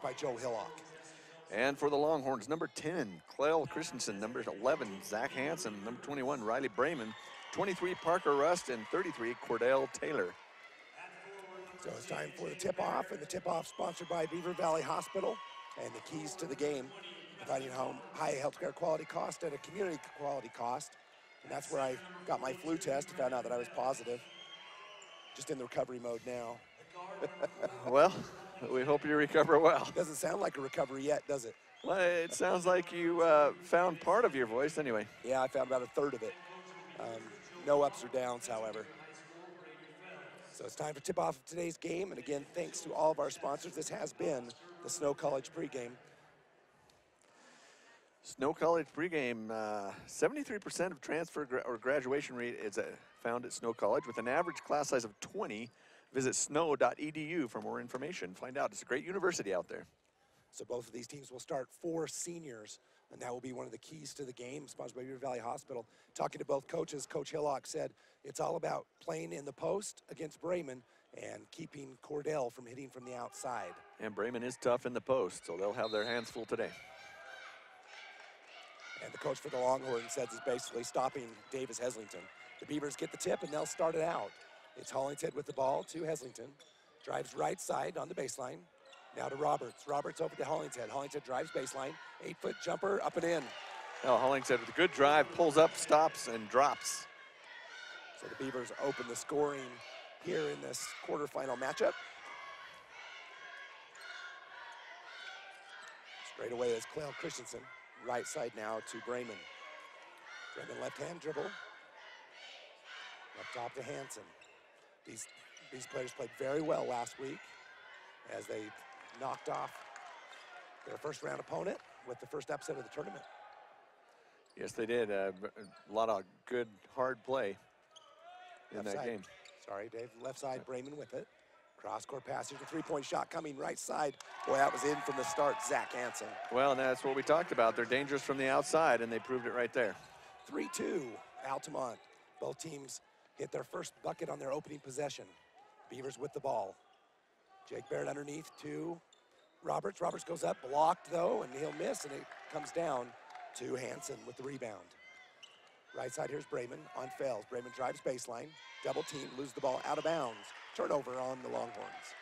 by Joe Hillock. And for the Longhorns, number 10, Clell Christensen, number 11, Zach Hansen, number 21, Riley Brayman, 23, Parker Rust, and 33, Cordell Taylor. So it's time for the tip-off, and the tip-off sponsored by Beaver Valley Hospital and the keys to the game, providing high healthcare quality cost at a community quality cost. And that's where I got my flu test, found out that I was positive. Just in the recovery mode now. Well, we hope you recover well. Doesn't sound like a recovery yet, does it? Well, it sounds like you found part of your voice anyway. Yeah, I found about a third of it. No ups or downs, however. So it's time for tip-off of today's game. And again, thanks to all of our sponsors. This has been the Snow College pregame. Snow College pregame, 73% of transfer or graduation rate is found at Snow College with an average class size of 20. Visit snow.edu for more information. Find out. It's a great university out there. So both of these teams will start 4 seniors, and that will be one of the keys to the game, sponsored by Beaver Valley Hospital. Talking to both coaches, Coach Hillock said it's all about playing in the post against Brayman and keeping Cordell from hitting from the outside. And Brayman is tough in the post, so they'll have their hands full today. And the coach for the Longhorns says is basically stopping Davis Heslington. The Beavers get the tip, and they'll start it out. It's Hollingshead with the ball to Heslington. Drives right side on the baseline. Now to Roberts. Roberts over to Hollingshead. Hollingshead drives baseline. 8-foot jumper up and in. Now Hollingshead with a good drive, pulls up, stops, and drops. So the Beavers open the scoring here in this quarterfinal matchup. Straight away is Clell Christensen. Right side now to Brayman. Brayman left-hand dribble. Up top to Hansen. These players played very well last week as they knocked off their first-round opponent with the first upset of the tournament. Yes, they did. A lot of good, hard play in that game. Sorry, Dave. Left side, Brayman with it. Cross-court pass. Here's a three-point shot coming right side. Boy, that was in from the start, Zach Hansen. Well, and that's what we talked about. They're dangerous from the outside, and they proved it right there. 3-2, Altamont. Both teams hit their first bucket on their opening possession. Beavers with the ball. Jake Barrett underneath to Roberts. Roberts goes up, blocked though, and he'll miss, and it comes down to Hansen with the rebound. Right side, here's Brayman on Fales. Brayman drives baseline, double team, lose the ball out of bounds. Turnover on the Longhorns.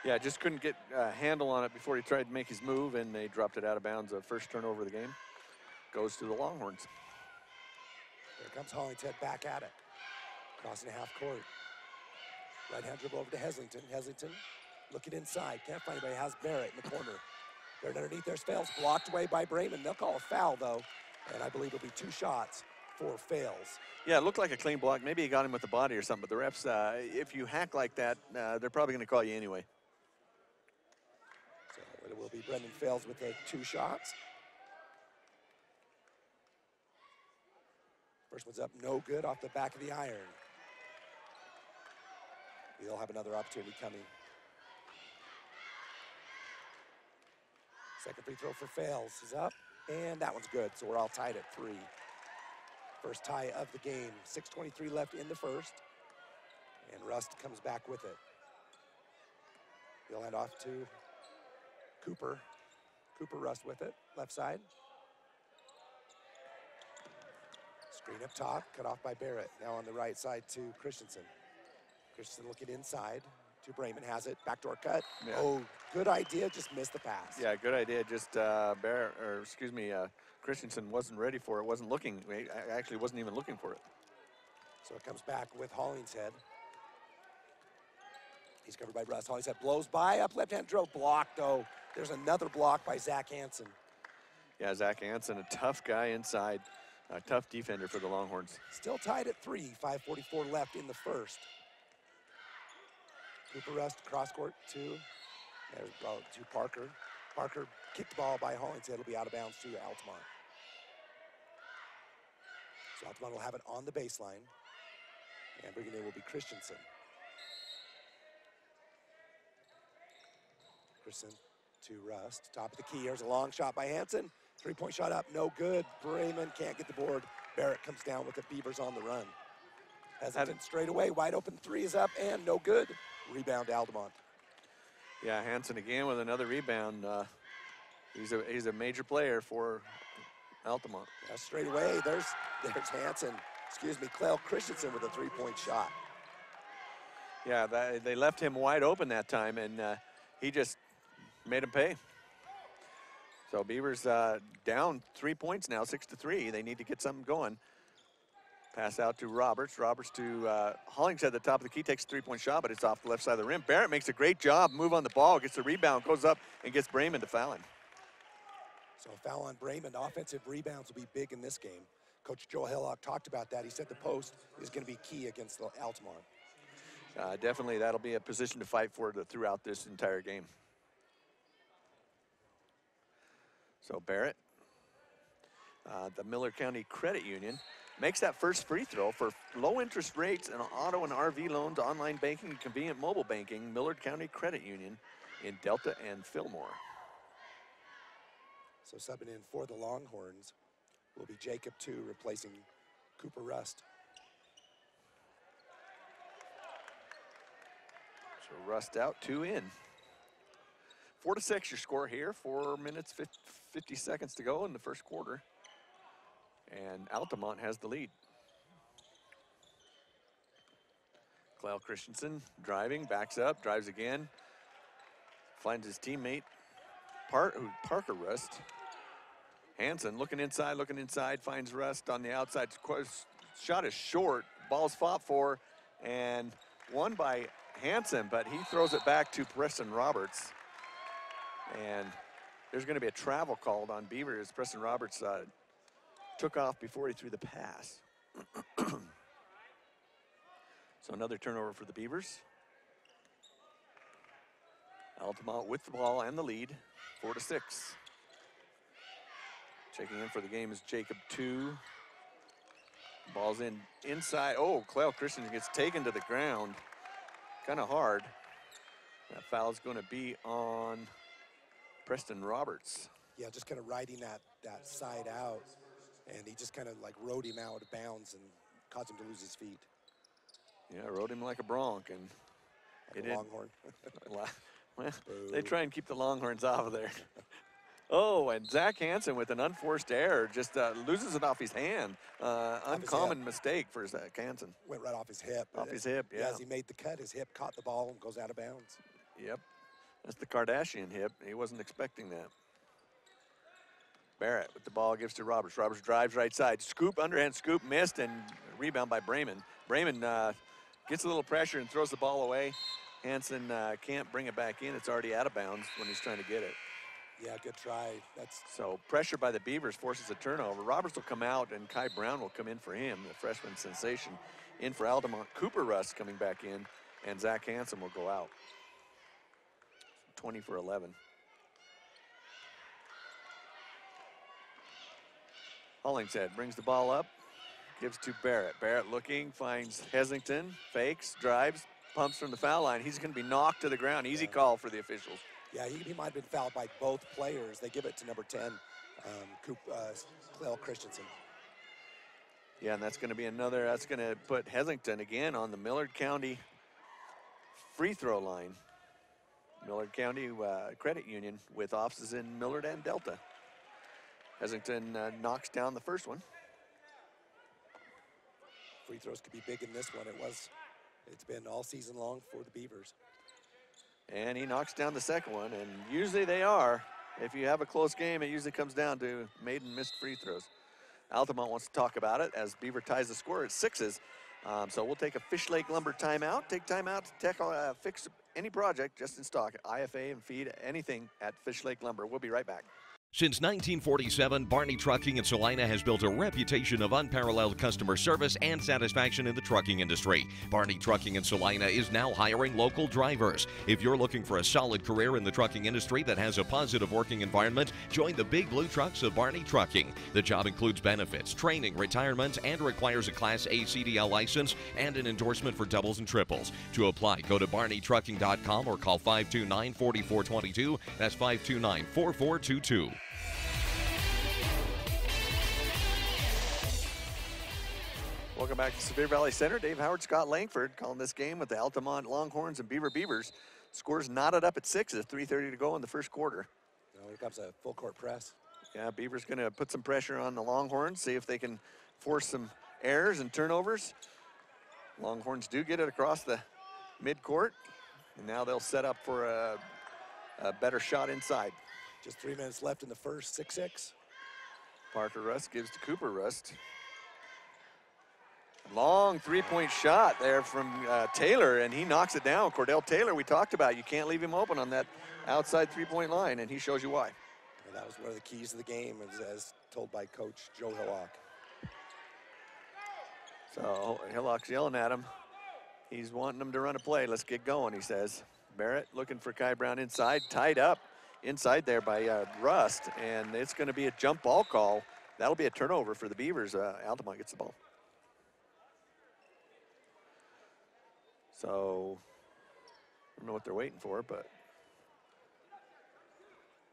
Yeah, just couldn't get a handle on it before he tried to make his move, and they dropped it out of bounds. The first turnover of the game goes to the Longhorns. There comes Hollingshead back at it. Crossing half court. Right-hand dribble over to Heslington. Heslington looking inside. Can't find anybody. Has Barrett in the corner. Barrett underneath. There's Fales. Blocked away by Brayman. They'll call a foul, though. And I believe it'll be 2 shots for Fales. Yeah, it looked like a clean block. Maybe he got him with the body or something, but the refs, if you hack like that, they're probably going to call you anyway. So it will be Brendan Fales with the 2 shots. First one's up, no good, off the back of the iron. They'll have another opportunity coming. Second free throw for Fales is up, and that one's good, so we're all tied at 3. First tie of the game, 6:23 left in the first, and Rust comes back with it. He'll hand off to Cooper. Cooper Rust with it, left side. Screen up top, cut off by Barrett. Now on the right side to Christensen. Christensen looking inside to Brayman, has it, backdoor cut. Yeah. Oh, good idea, just missed the pass. Yeah, good idea, just Christensen wasn't ready for it, wasn't looking, he actually wasn't even looking for it. So it comes back with Hollingshead. He's covered by Russ. Hollingshead blows by, up left-hand dribble, blocked though. There's another block by Zach Hansen. Yeah, Zach Hansen, a tough guy inside, a tough defender for the Longhorns. Still tied at 3, 5:44 left in the first. Cooper Rust, cross-court to Parker. Parker kicked the ball by Hollingshead. It'll be out of bounds to Altamont. So Altamont will have it on the baseline. And bringing in will be Christensen. Christensen to Rust. Top of the key. Here's a long shot by Hansen. 3-point shot up, no good. Brayman can't get the board. Barrett comes down with the Beavers on the run. Heslington straight away, wide open 3 is up and no good. Rebound Altamont. Yeah, Hansen again with another rebound. He's a major player for Altamont. Yeah, straight away, there's Hansen. Clell Christensen with a three-point shot. Yeah, they left him wide open that time, and he just made him pay. So Beavers down 3 points now, 6-3. They need to get something going. Pass out to Roberts. Roberts to Hollingshead at the top of the key, takes a three-point shot, but it's off the left side of the rim. Barrett makes a great job, move on the ball, gets the rebound, goes up, and gets Brayman to foul him. So a foul on Brayman. Offensive rebounds will be big in this game. Coach Joe Hillock talked about that. He said the post is going to be key against the Altamont. Definitely, that'll be a position to fight for throughout this entire game. So Barrett, the Miller County Credit Union, makes that first free throw for low interest rates and auto and RV loans, online banking, and convenient mobile banking. Millard County Credit Union in Delta and Fillmore. So subbing in for the Longhorns will be Jacob 2, replacing Cooper Rust. So Rust out, 2 in. 4-6 your score here, 4 minutes, 50 seconds to go in the first quarter. And Altamont has the lead. Clell Christensen driving, backs up, drives again. Finds his teammate, Parker Rust. Hansen looking inside, finds Rust on the outside. Shot is short, ball's fought for, and won by Hansen, but he throws it back to Preston Roberts. And there's going to be a travel called on Beaver as Preston Roberts took off before he threw the pass. So another turnover for the Beavers. Altamont with the ball and the lead, 4-6. Checking in for the game is Jacob 2. Ball's inside. Oh, Clell Christensen gets taken to the ground. Kind of hard. That foul's going to be on Preston Roberts. Yeah, just kind of riding that side out, and he just kind of like rode him out of bounds and caused him to lose his feet. Yeah, rode him like a bronc, and Like a Longhorn. Well, they try and keep the Longhorns off of there. Oh, and Zach Hansen with an unforced error just loses it off his hand. Uncommon mistake for Zach Hansen. Went right off his hip. Off his hip, yeah. As he made the cut, his hip caught the ball and goes out of bounds. Yep, that's the Kardashian hip. He wasn't expecting that. Barrett with the ball gives to Roberts. Roberts drives right side. Scoop, underhand scoop, missed, and rebound by Brayman. Brayman gets a little pressure and throws the ball away. Hansen can't bring it back in. It's already out of bounds when he's trying to get it. Yeah, good try. So pressure by the Beavers forces a turnover. Roberts will come out, and Kai Brown will come in for him, the freshman sensation. In for Altamont, Cooper Rust coming back in, and Zach Hansen will go out. 20 for 11. Hollingshead brings the ball up, gives to Barrett. Barrett looking, finds Hesington, fakes, drives, pumps from the foul line. He's going to be knocked to the ground. Easy call for the officials. Yeah, he might have been fouled by both players. They give it to number 10, Clell Christensen. Yeah, and that's going to be that's going to put Hesington again on the Millard County free throw line. Millard County Credit Union with offices in Millard and Delta. Hesington knocks down the first one. Free throws could be big in this one. It's been all season long for the Beavers. And he knocks down the second one, and usually they are. If you have a close game, it usually comes down to made and missed free throws. Altamont wants to talk about it as Beaver ties the score at 6s. So we'll take a Fish Lake Lumber timeout. Take timeout to fix any project just in stock. IFA and feed, anything at Fish Lake Lumber. We'll be right back. Since 1947, Barney Trucking in Salina has built a reputation of unparalleled customer service and satisfaction in the trucking industry. Barney Trucking in Salina is now hiring local drivers. If you're looking for a solid career in the trucking industry that has a positive working environment, join the big blue trucks of Barney Trucking. The job includes benefits, training, retirement, and requires a Class A CDL license and an endorsement for doubles and triples. To apply, go to barneytrucking.com or call 529-4422. That's 529-4422. Welcome back to Sevier Valley Center. Dave Howard, Scott Langford calling this game with the Altamont Longhorns and Beaver Beavers. Score's knotted up at 6 with 3:30 to go in the first quarter. Here comes a full court press. Yeah, Beaver's going to put some pressure on the Longhorns, see if they can force some errors and turnovers. Longhorns do get it across the midcourt, and now they'll set up for a better shot inside. Just 3 minutes left in the first, 6-6. Parker Rust gives to Cooper Rust. Long three-point shot there from Taylor, and he knocks it down. Cordell Taylor, we talked about, you can't leave him open on that outside three-point line, and he shows you why. And that was one of the keys of the game, as told by Coach Joe Hillock. So Hillock's yelling at him. He's wanting him to run a play. Let's get going, he says. Barrett looking for Kai Brown inside, tied up inside there by Rust, and it's going to be a jump ball call. That'll be a turnover for the Beavers. Altamont gets the ball. So, I don't know what they're waiting for, but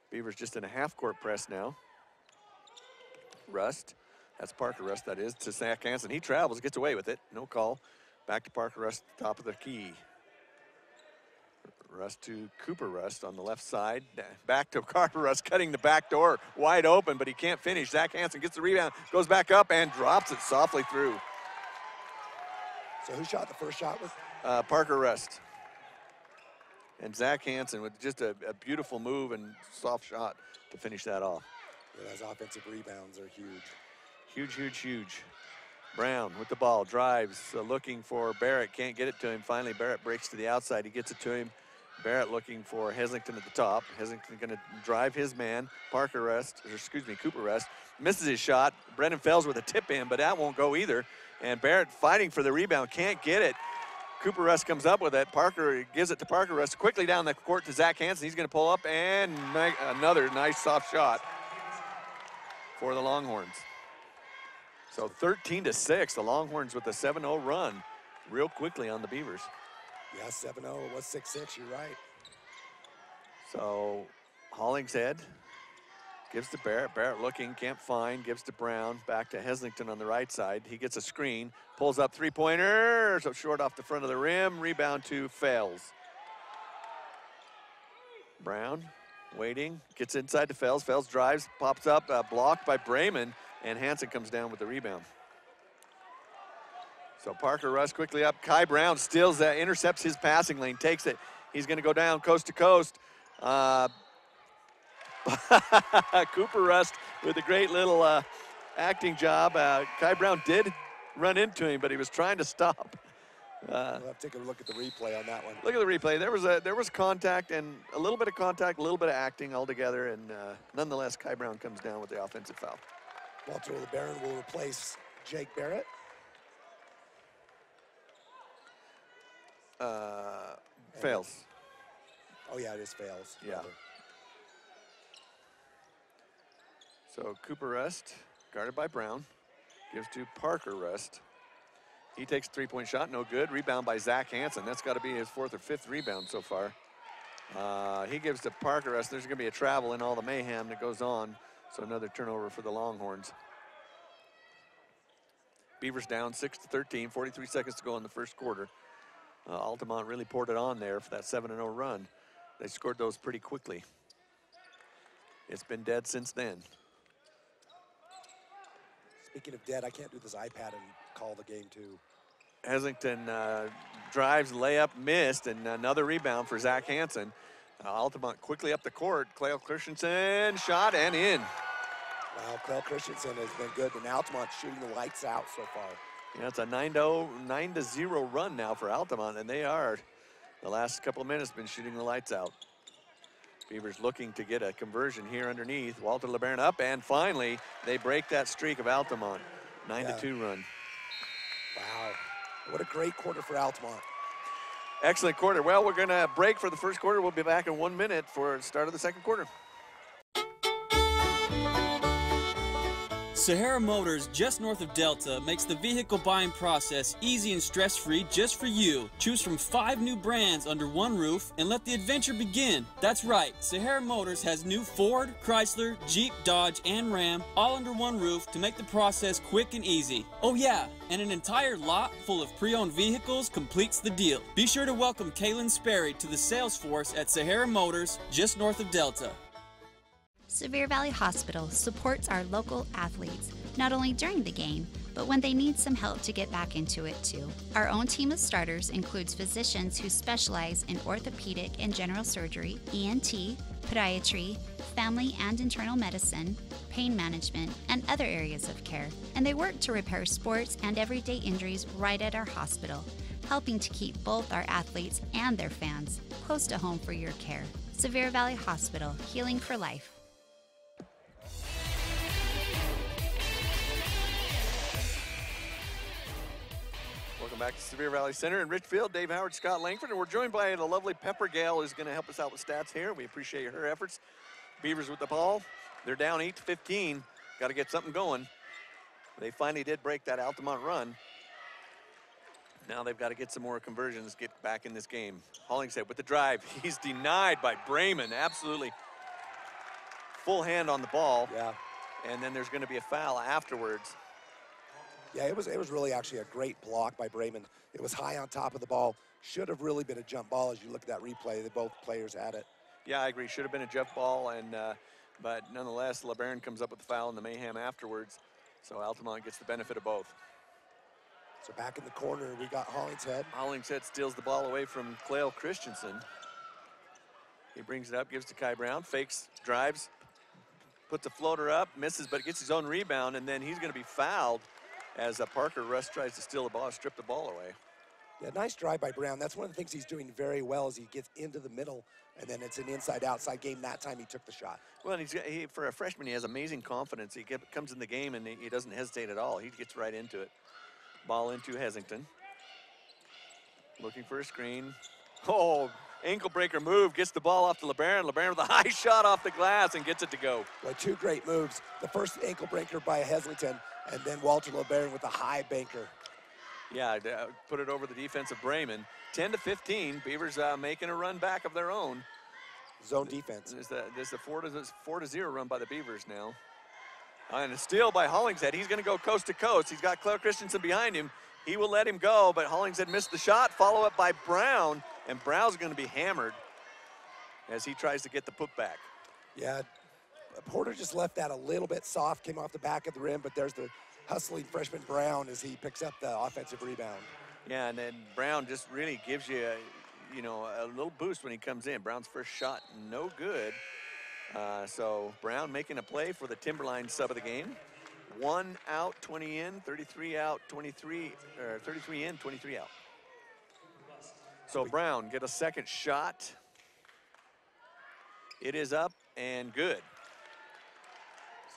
Beavers just in a half-court press now. Rust, that's Parker Rust, that is, to Zach Hansen. He travels, gets away with it, no call. Back to Parker Rust, top of the key. Rust to Cooper Rust on the left side. Back to Parker Rust, cutting the back door, wide open, but he can't finish. Zach Hansen gets the rebound, goes back up, and drops it softly through. So who shot the first shot? Was Parker Rust. And Zach Hansen with just a beautiful move and soft shot to finish that off. Yeah, those offensive rebounds are huge. Huge, huge, huge. Brown with the ball, drives, looking for Barrett, can't get it to him. Finally, Barrett breaks to the outside, he gets it to him. Barrett looking for Heslington at the top. Heslington gonna drive his man. Cooper Rust, misses his shot. Brendan Fells with a tip in, but that won't go either. And Barrett fighting for the rebound, can't get it. Cooper Rust comes up with it. Parker gives it to Parker Rust quickly down the court to Zach Hansen. He's going to pull up and make another nice soft shot for the Longhorns. So 13-6, the Longhorns with a 7-0 run real quickly on the Beavers. Yeah, 7-0, it was 6-6, you're right. So Hollingshead gives to Barrett. Barrett looking, can't find, gives to Brown. Back to Heslington on the right side. He gets a screen, pulls up three-pointer, so short off the front of the rim. Rebound to Fells. Brown waiting, gets inside to Fells. Fells drives, pops up, blocked by Brayman, and Hansen comes down with the rebound. So Parker Rust quickly up. Kai Brown steals that, intercepts his passing lane, takes it. He's going to go down coast to coast. Cooper Rust with a great little acting job. Kai Brown did run into him, but he was trying to stop. We'll have to take a look at the replay on that one. Look at the replay. There was contact, and a little bit of contact, a little bit of acting all together, and nonetheless, Kai Brown comes down with the offensive foul. Walter LeBaron will replace Jake Barrett. Fails. Oh yeah, it is Fails. Yeah. Rather. So Cooper Rust, guarded by Brown, gives to Parker Rust. He takes a three-point shot, no good. Rebound by Zach Hansen. That's got to be his fourth or fifth rebound so far. He gives to Parker Rust. There's going to be a travel in all the mayhem that goes on. So another turnover for the Longhorns. Beavers down 6-13, 43 seconds to go in the first quarter. Altamont really poured it on there for that 7-0 run. They scored those pretty quickly. It's been dead since then. Speaking of dead, I can't do this iPad and call the game too. Heslington drives, layup, missed, and another rebound for Zach Hansen. Altamont quickly up the court. Cleo Christensen, shot and in. Wow, Cleo Christensen has been good, and Altamont shooting the lights out so far. Yeah, it's a 9-0 run now for Altamont, and they are, the last couple of minutes, been shooting the lights out. Beavers looking to get a conversion here underneath. Walter LeBaron up, and finally, they break that streak of Altamont. 9-2 run. Wow, what a great quarter for Altamont. Excellent quarter. Well, we're going to break for the first quarter. We'll be back in 1 minute for the start of the second quarter. Sahara Motors, just north of Delta, makes the vehicle buying process easy and stress-free just for you. Choose from 5 new brands under one roof and let the adventure begin. That's right, Sahara Motors has new Ford, Chrysler, Jeep, Dodge, and Ram all under one roof to make the process quick and easy. Oh yeah, and an entire lot full of pre-owned vehicles completes the deal. Be sure to welcome Kaylin Sperry to the sales force at Sahara Motors, just north of Delta. Sevier Valley Hospital supports our local athletes, not only during the game, but when they need some help to get back into it too. Our own team of starters includes physicians who specialize in orthopedic and general surgery, ENT, podiatry, family and internal medicine, pain management, and other areas of care. And they work to repair sports and everyday injuries right at our hospital, helping to keep both our athletes and their fans close to home for your care. Sevier Valley Hospital, healing for life. Welcome back to Sevier Valley Center in Richfield. Dave Howard, Scott Langford, and we're joined by the lovely Pepper Gale, who's going to help us out with stats here. We appreciate her efforts. Beavers with the ball. They're down 8-15. Got to get something going. They finally did break that Altamont run. Now they've got to get some more conversions, get back in this game. Hollingshead with the drive. He's denied by Brayman. Absolutely full hand on the ball. Yeah. And then there's going to be a foul afterwards. Yeah, it was really actually a great block by Brayman. It was high on top of the ball. Should have really been a jump ball as you look at that replay. Both players had it. Yeah, I agree. Should have been a jump ball, and but nonetheless, LeBaron comes up with the foul in the mayhem afterwards. So Altamont gets the benefit of both. So back in the corner, we got Hollingshead. Hollingshead steals the ball away from Clayle Christensen. He brings it up, gives to Kai Brown, fakes, drives, puts a floater up, misses, but gets his own rebound, and then he's going to be fouled as Parker Russ tries to steal the ball, strip the ball away. Yeah, nice drive by Brown. That's one of the things he's doing very well is he gets into the middle, and then it's an inside-outside game. That time he took the shot. Well, and for a freshman, he has amazing confidence. He comes in the game, and he doesn't hesitate at all. He gets right into it. Ball into Hesington. Looking for a screen. Oh, ankle breaker move. Gets the ball off to LeBaron. LeBaron with a high shot off the glass and gets it to go. Well, 2 great moves. The first ankle breaker by Heslington, and then Walter LeBaron with a high banker. Yeah, put it over the defense of Brayman. 10-15. Beavers making a run back of their own. Zone defense. There's a 4-0 run by the Beavers now. And a steal by Hollingshead. He's going to go coast to coast. He's got Claire Christensen behind him. He will let him go, but Hollingshead missed the shot. Follow up by Brown, and Brown's going to be hammered as he tries to get the putback. Yeah, Porter just left that a little bit soft, came off the back of the rim, but there's the hustling freshman Brown as he picks up the offensive rebound. Yeah, and then Brown just really gives you, a little boost when he comes in. Brown's first shot, no good. So Brown making a play for the Timberline sub of the game. 1 out, 20 in, 33 out, 23, or 33 in, 23 out. So Brown get a second shot. It is up and good.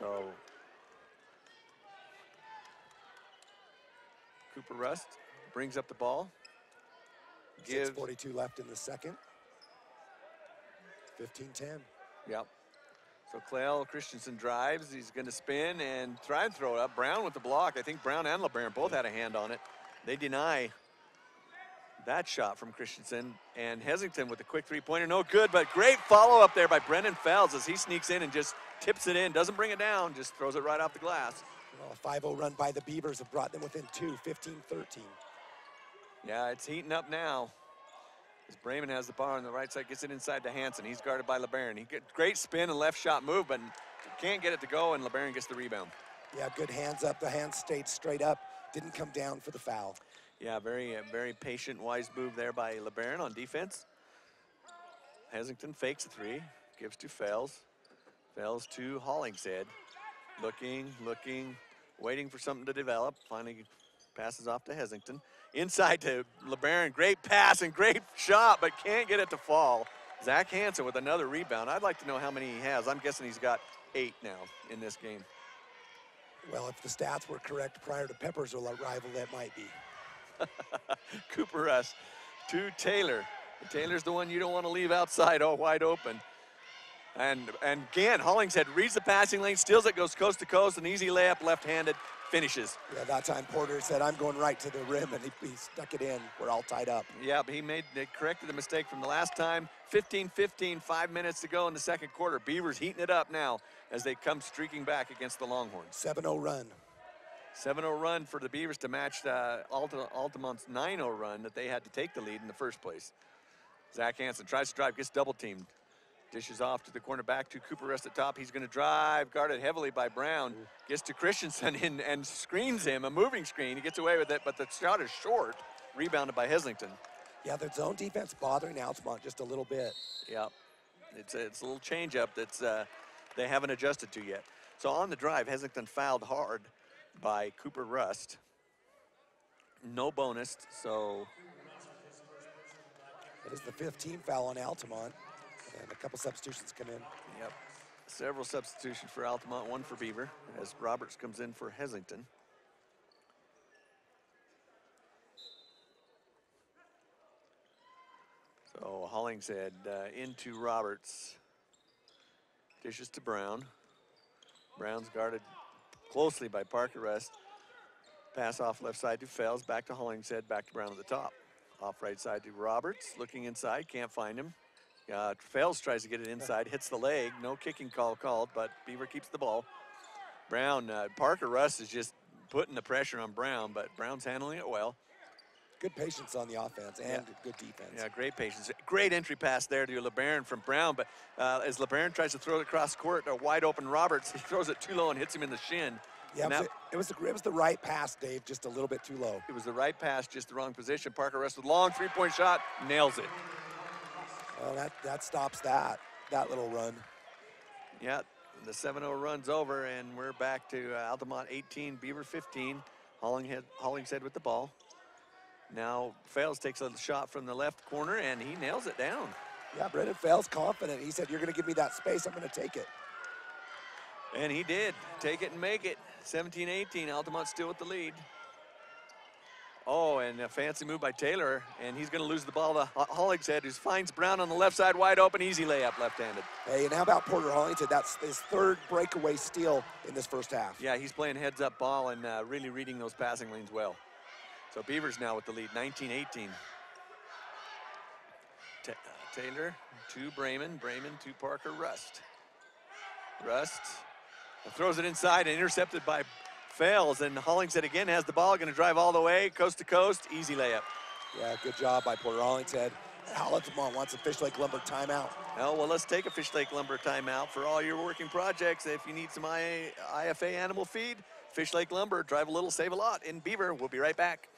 So Cooper Rust brings up the ball. 6:42 left in the second. 15-10. Yep. So Clayle Christensen drives. He's going to spin and try and throw it up. Brown with the block. I think Brown and LeBaron both had a hand on it. They deny that shot from Christensen. And Hesington with a quick three-pointer. No good, but great follow-up there by Brennan Fells as he sneaks in and just tips it in. Doesn't bring it down, just throws it right off the glass. Well, a 5-0 run by the Beavers have brought them within 2, 15-13. Yeah, it's heating up now. As Brayman has the ball on the right side, gets it inside to Hansen. He's guarded by LeBaron. He gets great spin and left shot move, but can't get it to go, and LeBaron gets the rebound. Yeah, good hands up. The hands stayed straight up. Didn't come down for the foul. Yeah, very patient, wise move there by LeBaron on defense. Hesington fakes a three, gives to Fells. Fells to Hollingshead. Looking, waiting for something to develop. Finally passes off to Hesington. Inside to LeBaron, great pass and great shot, but can't get it to fall. Zach Hansen with another rebound. I'd like to know how many he has. I'm guessing he's got 8 now in this game. Well, if the stats were correct prior to Pepper's arrival, that might be. Cooper Russ to Taylor. Taylor's the one you don't want to leave outside, all wide open. And again, Hollingshead reads the passing lane, steals it, goes coast to coast, an easy layup, left-handed, finishes. Yeah, that time Porter said, I'm going right to the rim, and he stuck it in. We're all tied up. Yeah, but he corrected the mistake from the last time. 15-15, 5 minutes to go in the second quarter. Beavers heating it up now as they come streaking back against the Longhorns. 7-0 run. 7-0 run for the Beavers to match Altamont's 9-0 run that they had to take the lead in the first place. Zach Hansen tries to drive, gets double teamed. Dishes off to the cornerback to Cooper Rust at top. He's going to drive, guarded heavily by Brown. Gets to Christensen and screens him, a moving screen. He gets away with it, but the shot is short. Rebounded by Heslington. Yeah, their zone defense bothering Altamont just a little bit. Yeah, it's a little change-up that's they haven't adjusted to yet. So on the drive, Heslington fouled hard by Cooper Rust. No bonus, so. That is the 5th team foul on Altamont. And a couple substitutions come in. Yep, several substitutions for Altamont, one for Beaver, as Roberts comes in for Heslington. So Hollingshead into Roberts. Dishes to Brown. Brown's guarded closely by Parker Rust. Pass off left side to Fels, back to Hollingshead, back to Brown at the top. Off right side to Roberts, looking inside, can't find him. Fels tries to get it inside, hits the leg. No kicking call called, but Beaver keeps the ball. Brown, Parker Rust is just putting the pressure on Brown, but Brown's handling it well. Good patience on the offense and good defense. Yeah, great patience. Great entry pass there to LeBaron from Brown, but as LeBaron tries to throw it across court, a wide open Roberts, he throws it too low and hits him in the shin. Yeah, it was the right pass, Dave, just a little bit too low. It was the right pass, just the wrong position. Parker Rust with a long three-point shot, nails it. Well, that stops that little run. Yeah, the 7-0 run's over, and we're back to Altamont 18, Beaver 15. Hollingshead with the ball. Now Fales takes a shot from the left corner, and he nails it down. Yeah, Brendan Fales confident. He said, you're going to give me that space, I'm going to take it. And he did. Take it and make it. 17-18, Altamont still with the lead. Oh, and a fancy move by Taylor, and he's going to lose the ball to Hollingshead, who finds Brown on the left side, wide open, easy layup, left-handed. Hey, and how about Porter Hollingshead? That's his 3rd breakaway steal in this first half. Yeah, he's playing heads-up ball and really reading those passing lanes well. So Beavers now with the lead, 19-18. Taylor to Brayman to Parker Rust. Rust throws it inside and intercepted by Fales, and Hollingshead again has the ball, going to drive all the way, coast to coast, easy layup. Yeah, good job by Porter Hollingshead. Altamont wants a Fish Lake Lumber timeout. Well, let's take a Fish Lake Lumber timeout for all your working projects. If you need some IFA animal feed, Fish Lake Lumber, drive a little, save a lot in Beaver. We'll be right back.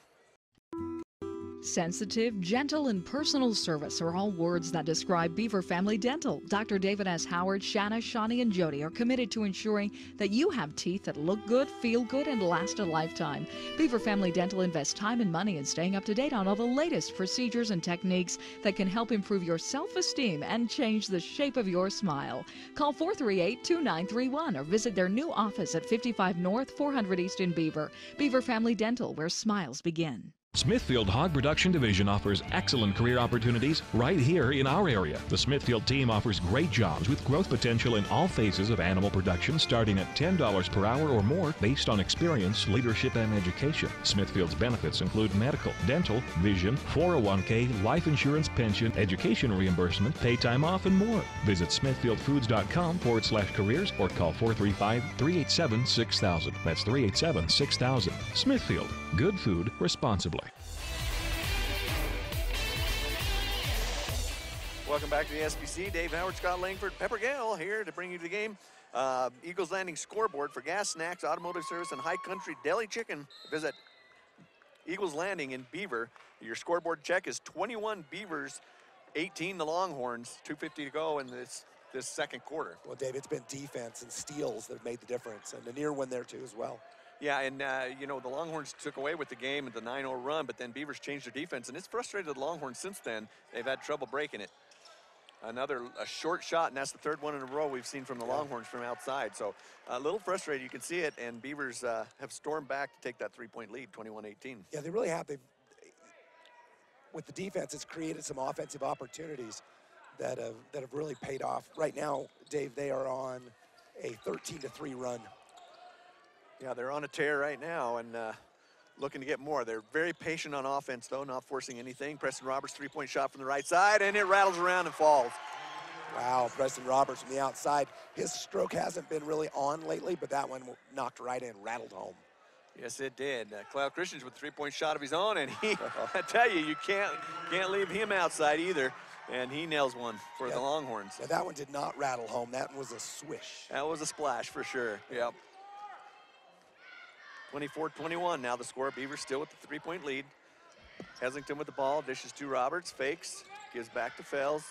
Sensitive, gentle, and personal service are all words that describe Beaver Family Dental. Dr. David S. Howard, Shanna, Shawnee, and Jody are committed to ensuring that you have teeth that look good, feel good, and last a lifetime. Beaver Family Dental invests time and money in staying up to date on all the latest procedures and techniques that can help improve your self-esteem and change the shape of your smile. Call 438-2931 or visit their new office at 55 North, 400 East in Beaver. Beaver Family Dental, where smiles begin. Smithfield Hog Production Division offers excellent career opportunities right here in our area. The Smithfield team offers great jobs with growth potential in all phases of animal production, starting at $10 per hour or more based on experience, leadership, and education. Smithfield's benefits include medical, dental, vision, 401k, life insurance, pension, education reimbursement, pay time off, and more. Visit smithfieldfoods.com/careers or call 435-387-6000. That's 387-6000. Smithfield, good food responsibly. Welcome back to the SBC. Dave Howard, Scott Langford, Pepper Gale here to bring you the game. Eagles Landing scoreboard for gas, snacks, automotive service, and high country deli chicken. Visit Eagles Landing in Beaver. Your scoreboard check is 21 Beavers, 18 the Longhorns, 2:50 to go in this second quarter. Well, Dave, it's been defense and steals that have made the difference, and the near one there too as well. Yeah, and you know, the Longhorns took away with the game at the 9-0 run, but then Beavers changed their defense, and it's frustrated the Longhorns since then. They've had trouble breaking it. A short shot, and that's the 3rd one in a row we've seen from the Longhorns from outside. So a little frustrated, you can see it, and Beavers have stormed back to take that 3-point lead, 21-18. Yeah, they really have. With the defense, it's created some offensive opportunities, that have really paid off. Right now, Dave, they are on a 13-3 run. Yeah, they're on a tear right now and looking to get more. They're very patient on offense, though, not forcing anything. Preston Roberts, three-point shot from the right side, and it rattles around and falls. Wow, Preston Roberts from the outside. His stroke hasn't been really on lately, but that one knocked right in, rattled home. Yes, it did. Cloud Christians with a three-point shot of his own, and he, I tell you, you can't leave him outside either. And he nails one for the Longhorns. Yeah, that one did not rattle home. That was a swish. That was a splash for sure. Yep. 24-21 now the score. Beaver still with the three-point lead. Heslington with the ball, dishes to Roberts, fakes, gives back to Fells.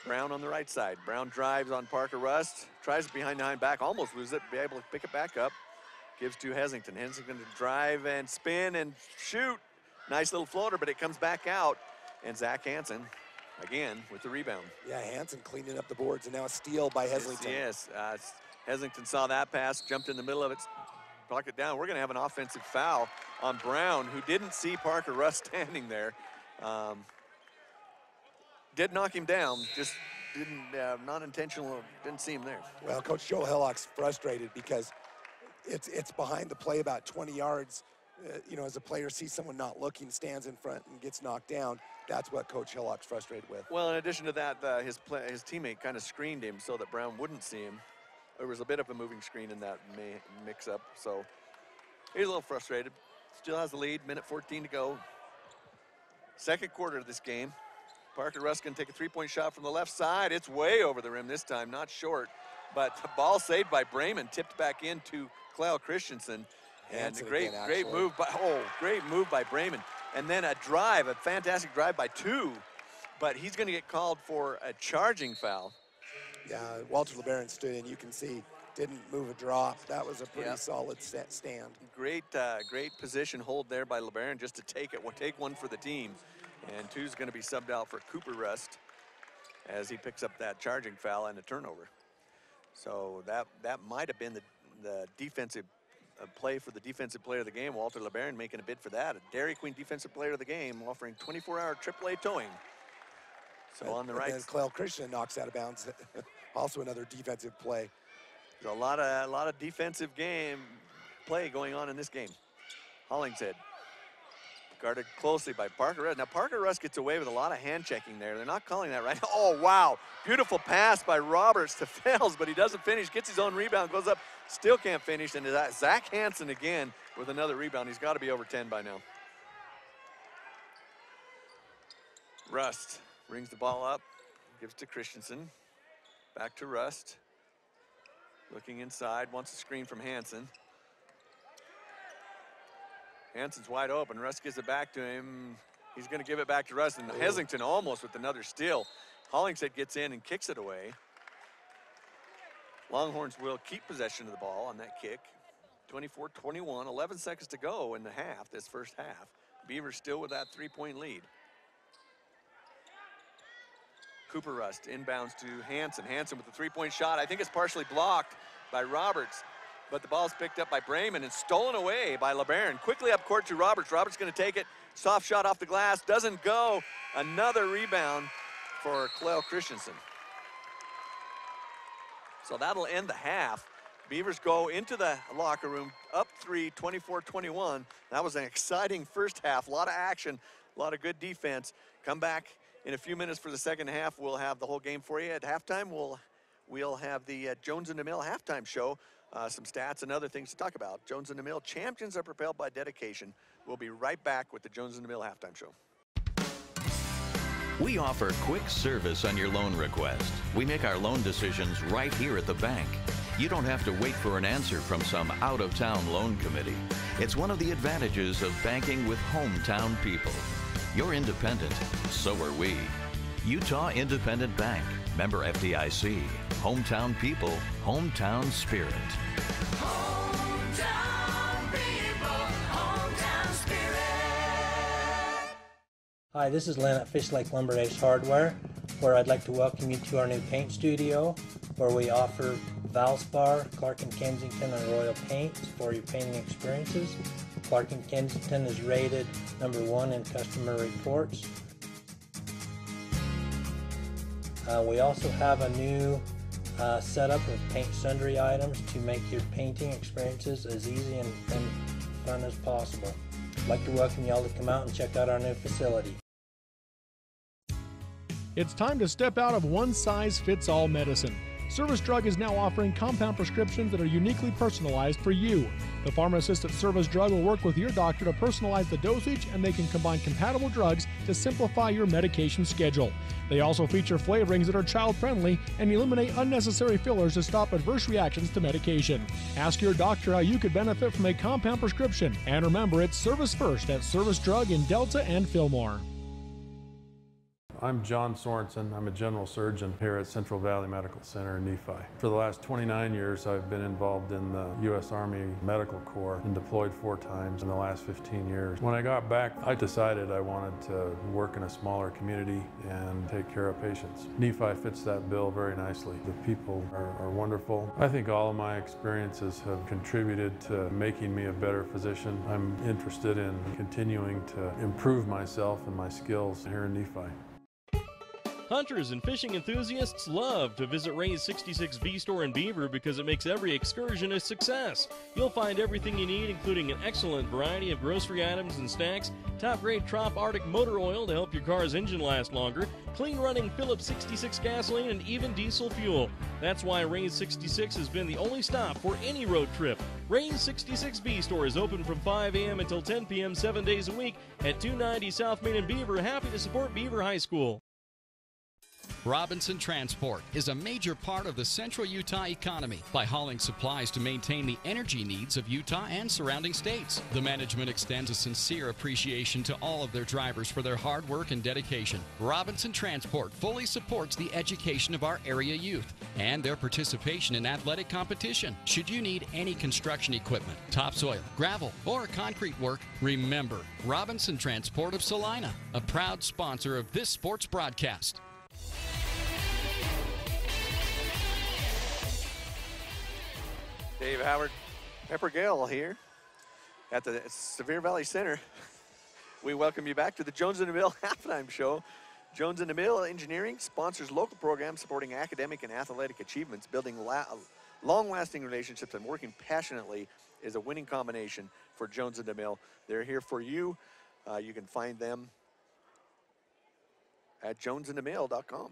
Brown on the right side. Brown drives on Parker Rust, tries it behind back, almost loses it, be able to pick it back up. Gives to Heslington. Heslington to drive and spin and shoot. Nice little floater, but it comes back out. And Zach Hansen, again, with the rebound. Yeah, Hansen cleaning up the boards, and now a steal by Heslington. Yes, Heslington saw that pass, jumped in the middle of it, blocked it down. We're going to have an offensive foul on Brown, who didn't see Parker Rust standing there. Did knock him down, just didn't, not intentional, didn't see him there. Well, Coach Joe Hillock's frustrated because it's behind the play about 20 yards. You know, as a player sees someone not looking, stands in front and gets knocked down. That's what Coach Hillock's frustrated with. Well, in addition to that, his teammate kind of screened him so that Brown wouldn't see him. There was a bit of a moving screen in that mix-up, so he's a little frustrated. Still has the lead, minute 14 to go. Second quarter of this game. Parker Rust can take a three-point shot from the left side. It's way over the rim this time, not short. But the ball saved by Brayman, tipped back into Clell Christensen. And a great move by Brayman. And then a drive, a fantastic drive by two. But he's going to get called for a charging foul. Yeah, Walter LeBaron stood in. You can see, didn't move a drop. That was a pretty solid stand. Great position hold there by LeBaron just to take one for the team. And two's going to be subbed out for Cooper Rust as he picks up that charging foul and a turnover. So that might have been the defensive play for the defensive player of the game. Walter LeBaron making a bid for that. A Dairy Queen defensive player of the game, offering 24-hour AAA towing. So on the right. And Clell Christian knocks out of bounds. Also another defensive play. There's a lot of defensive play going on in this game. Hollingshead guarded closely by Parker Rust. Now Parker Rust gets away with a lot of hand checking there. They're not calling that right. Oh wow, beautiful pass by Roberts to Fells, but he doesn't finish. Gets his own rebound, goes up, still can't finish. And Zach Hansen again with another rebound. He's got to be over 10 by now. Rust brings the ball up, gives to Christensen, back to Rust. Looking inside, wants a screen from Hansen. Hansen's wide open. Rust gives it back to him. He's going to give it back to Rust, and Heslington almost with another steal. Hollingshead gets in and kicks it away. Longhorns will keep possession of the ball on that kick. 24-21, 11 seconds to go in the half, this first half. Beaver still with that three-point lead. Cooper Rust inbounds to Hansen. Hansen with the three-point shot. I think it's partially blocked by Roberts. But the ball's picked up by Brayman and stolen away by LeBaron. Quickly up court to Roberts. Roberts going to take it. Soft shot off the glass. Doesn't go. Another rebound for Clell Christensen. So that'll end the half. Beavers go into the locker room up 3, 24-21. That was an exciting first half. A lot of action, a lot of good defense. Come back in a few minutes for the second half. We'll have the whole game for you. At halftime, we'll have the Jones and DeMille halftime show. Some stats and other things to talk about. Jones and DeMille, champions are propelled by dedication. We'll be right back with the Jones and DeMille halftime show. We offer quick service on your loan request. We make our loan decisions right here at the bank. You don't have to wait for an answer from some out-of-town loan committee. It's one of the advantages of banking with hometown people. You're independent, so are we. Utah Independent Bank, member FDIC. Hometown people, hometown spirit. Hometown people, hometown spirit. Hi, this is Lynn at Fish Lake Lumber Ace Hardware, where I'd like to welcome you to our new paint studio, where we offer Valspar, Clark & Kensington, and Royal paints for your painting experiences. Clark & Kensington is rated #1 in customer reports. We also have a new setup of paint sundry items to make your painting experiences as easy and fun as possible. I'd like to welcome y'all to come out and check out our new facility. It's time to step out of one-size-fits-all medicine. Service Drug is now offering compound prescriptions that are uniquely personalized for you. The pharmacist at Service Drug will work with your doctor to personalize the dosage, and they can combine compatible drugs to simplify your medication schedule. They also feature flavorings that are child-friendly and eliminate unnecessary fillers to stop adverse reactions to medication. Ask your doctor how you could benefit from a compound prescription. And remember, it's Service First at Service Drug in Delta and Fillmore. I'm John Sorensen. I'm a general surgeon here at Central Valley Medical Center in Nephi. For the last 29 years, I've been involved in the U.S. Army Medical Corps and deployed 4 times in the last 15 years. When I got back, I decided I wanted to work in a smaller community and take care of patients. Nephi fits that bill very nicely. The people are wonderful. I think all of my experiences have contributed to making me a better physician. I'm interested in continuing to improve myself and my skills here in Nephi. Hunters and fishing enthusiasts love to visit Ray's 66B store in Beaver because it makes every excursion a success. You'll find everything you need, including an excellent variety of grocery items and snacks, top-grade Trop Arctic motor oil to help your car's engine last longer, clean-running Phillips 66 gasoline, and even diesel fuel. That's why Ray's 66 has been the only stop for any road trip. Ray's 66B store is open from 5 a.m. until 10 p.m. 7 days a week at 290 South Main in Beaver. Happy to support Beaver High School. Robinson Transport is a major part of the central Utah economy by hauling supplies to maintain the energy needs of Utah and surrounding states. The management extends a sincere appreciation to all of their drivers for their hard work and dedication. Robinson Transport fully supports the education of our area youth and their participation in athletic competition. Should you need any construction equipment, topsoil, gravel, or concrete work, remember Robinson Transport of Salina, a proud sponsor of this sports broadcast. Dave Howard, Pepper Gale here at the Sevier Valley Center. We welcome you back to the Jones in the Mill halftime show. Jones in the Mill Engineering sponsors local programs supporting academic and athletic achievements. Building long-lasting relationships and working passionately is a winning combination for Jones in the Mill. They're here for you. You can find them at jonesinthemill.com.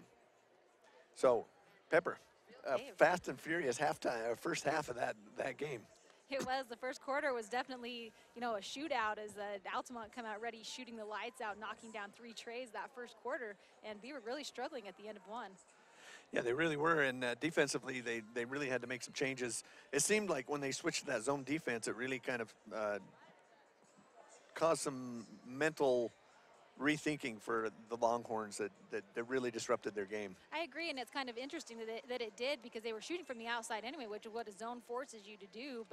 So, Pepper, fast and furious halftime, first half of that game. It was. The first quarter was definitely, a shootout as Altamont come out ready, shooting the lights out, knocking down 3 trays that first quarter, and Beaver really struggling at the end of 1. Yeah, they really were, and defensively, they really had to make some changes. It seemed like when they switched to that zone defense, it really kind of caused some mental rethinking for the Longhorns that really disrupted their game. I agree, and it's kind of interesting that it did, because they were shooting from the outside anyway, which is what a zone forces you to do,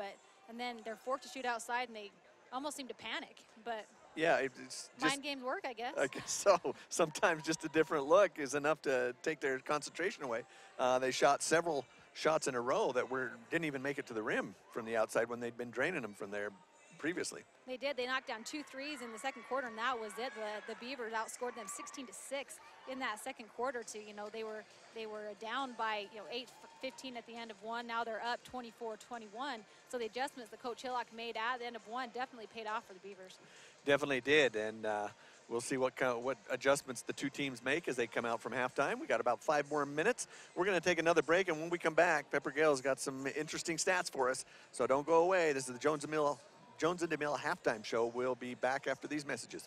and then they're forced to shoot outside, and they almost seem to panic, but yeah, it's just mind games work, I guess. I guess so. Sometimes just a different look is enough to take their concentration away. They shot several shots in a row that didn't even make it to the rim from the outside when they'd been draining them from there previously. They did. They knocked down 2 threes in the second quarter, and that was it. The Beavers outscored them 16-6 in that second quarter. They were down by 8-15 at the end of 1. Now they're up 24-21. So the adjustments that Coach Hillock made at the end of 1 definitely paid off for the Beavers. Definitely did, and we'll see what adjustments the two teams make as they come out from halftime. We got about 5 more minutes. We're going to take another break, and when we come back, Pepper Gale's got some interesting stats for us. So don't go away. This is the Jones in the Mill halftime show. We'll be back after these messages.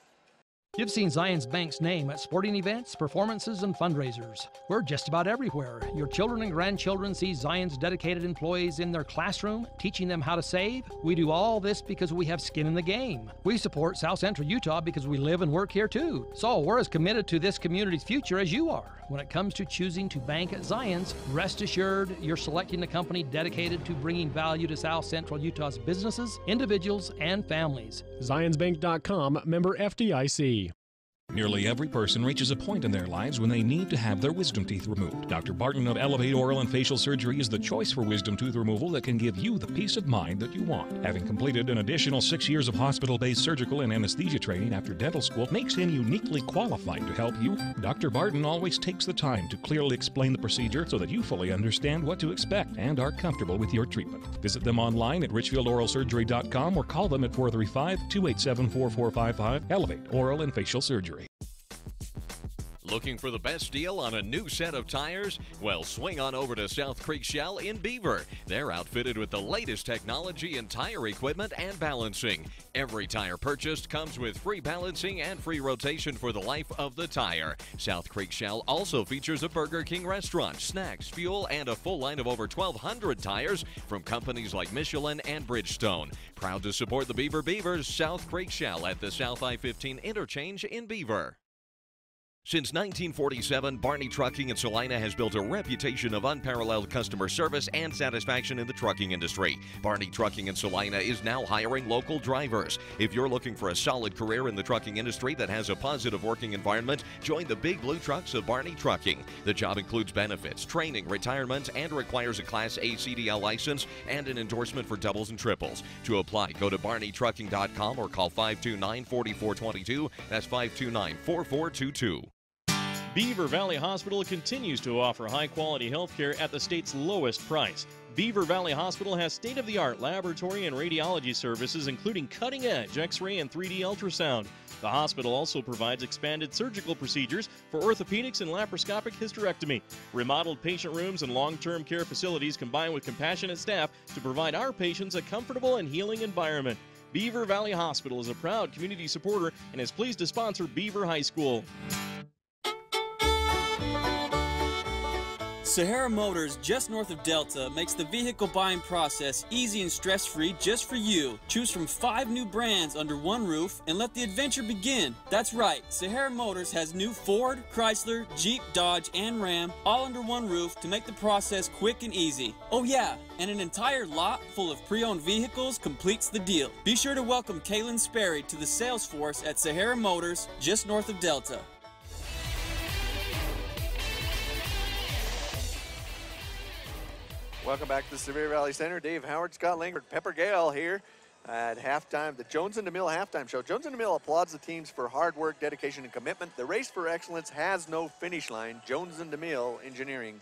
You've seen Zions Bank's name at sporting events, performances, and fundraisers. We're just about everywhere. Your children and grandchildren see Zions dedicated employees in their classroom, teaching them how to save. We do all this because we have skin in the game. We support South Central Utah because we live and work here too. So we're as committed to this community's future as you are. When it comes to choosing to bank at Zions, rest assured you're selecting a company dedicated to bringing value to South Central Utah's businesses, individuals, and families. ZionsBank.com, member FDIC. Nearly every person reaches a point in their lives when they need to have their wisdom teeth removed. Dr. Barton of Elevate Oral and Facial Surgery is the choice for wisdom tooth removal that can give you the peace of mind that you want. Having completed an additional 6 years of hospital-based surgical and anesthesia training after dental school makes him uniquely qualified to help you. Dr. Barton always takes the time to clearly explain the procedure so that you fully understand what to expect and are comfortable with your treatment. Visit them online at richfieldoralsurgery.com or call them at 435-287-4455. Elevate Oral and Facial Surgery. Looking for the best deal on a new set of tires? Well, swing on over to South Creek Shell in Beaver. They're outfitted with the latest technology in tire equipment and balancing. Every tire purchased comes with free balancing and free rotation for the life of the tire. South Creek Shell also features a Burger King restaurant, snacks, fuel, and a full line of over 1,200 tires from companies like Michelin and Bridgestone. Proud to support the Beavers, South Creek Shell at the South I-15 interchange in Beaver. Since 1947, Barney Trucking in Salina has built a reputation of unparalleled customer service and satisfaction in the trucking industry. Barney Trucking in Salina is now hiring local drivers. If you're looking for a solid career in the trucking industry that has a positive working environment, join the big blue trucks of Barney Trucking. The job includes benefits, training, retirement, and requires a Class A CDL license and an endorsement for doubles and triples. To apply, go to barneytrucking.com or call 529-4422. That's 529-4422. Beaver Valley Hospital continues to offer high-quality health care at the state's lowest price. Beaver Valley Hospital has state-of-the-art laboratory and radiology services, including cutting-edge X-ray and 3D ultrasound. The hospital also provides expanded surgical procedures for orthopedics and laparoscopic hysterectomy. Remodeled patient rooms and long-term care facilities combine with compassionate staff to provide our patients a comfortable and healing environment. Beaver Valley Hospital is a proud community supporter and is pleased to sponsor Beaver High School. Sahara Motors, just north of Delta, makes the vehicle buying process easy and stress-free just for you. Choose from 5 new brands under one roof and let the adventure begin. That's right, Sahara Motors has new Ford, Chrysler, Jeep, Dodge, and Ram all under one roof to make the process quick and easy. Oh yeah, and an entire lot full of pre-owned vehicles completes the deal. Be sure to welcome Kaylin Sperry to the sales force at Sahara Motors, just north of Delta. Welcome back to the Sevier Valley Center. Dave Howard, Scott Langford, Pepper Gale here at halftime, the Jones and DeMille halftime show. Jones and DeMille applauds the teams for hard work, dedication, and commitment. The race for excellence has no finish line. Jones and DeMille Engineering.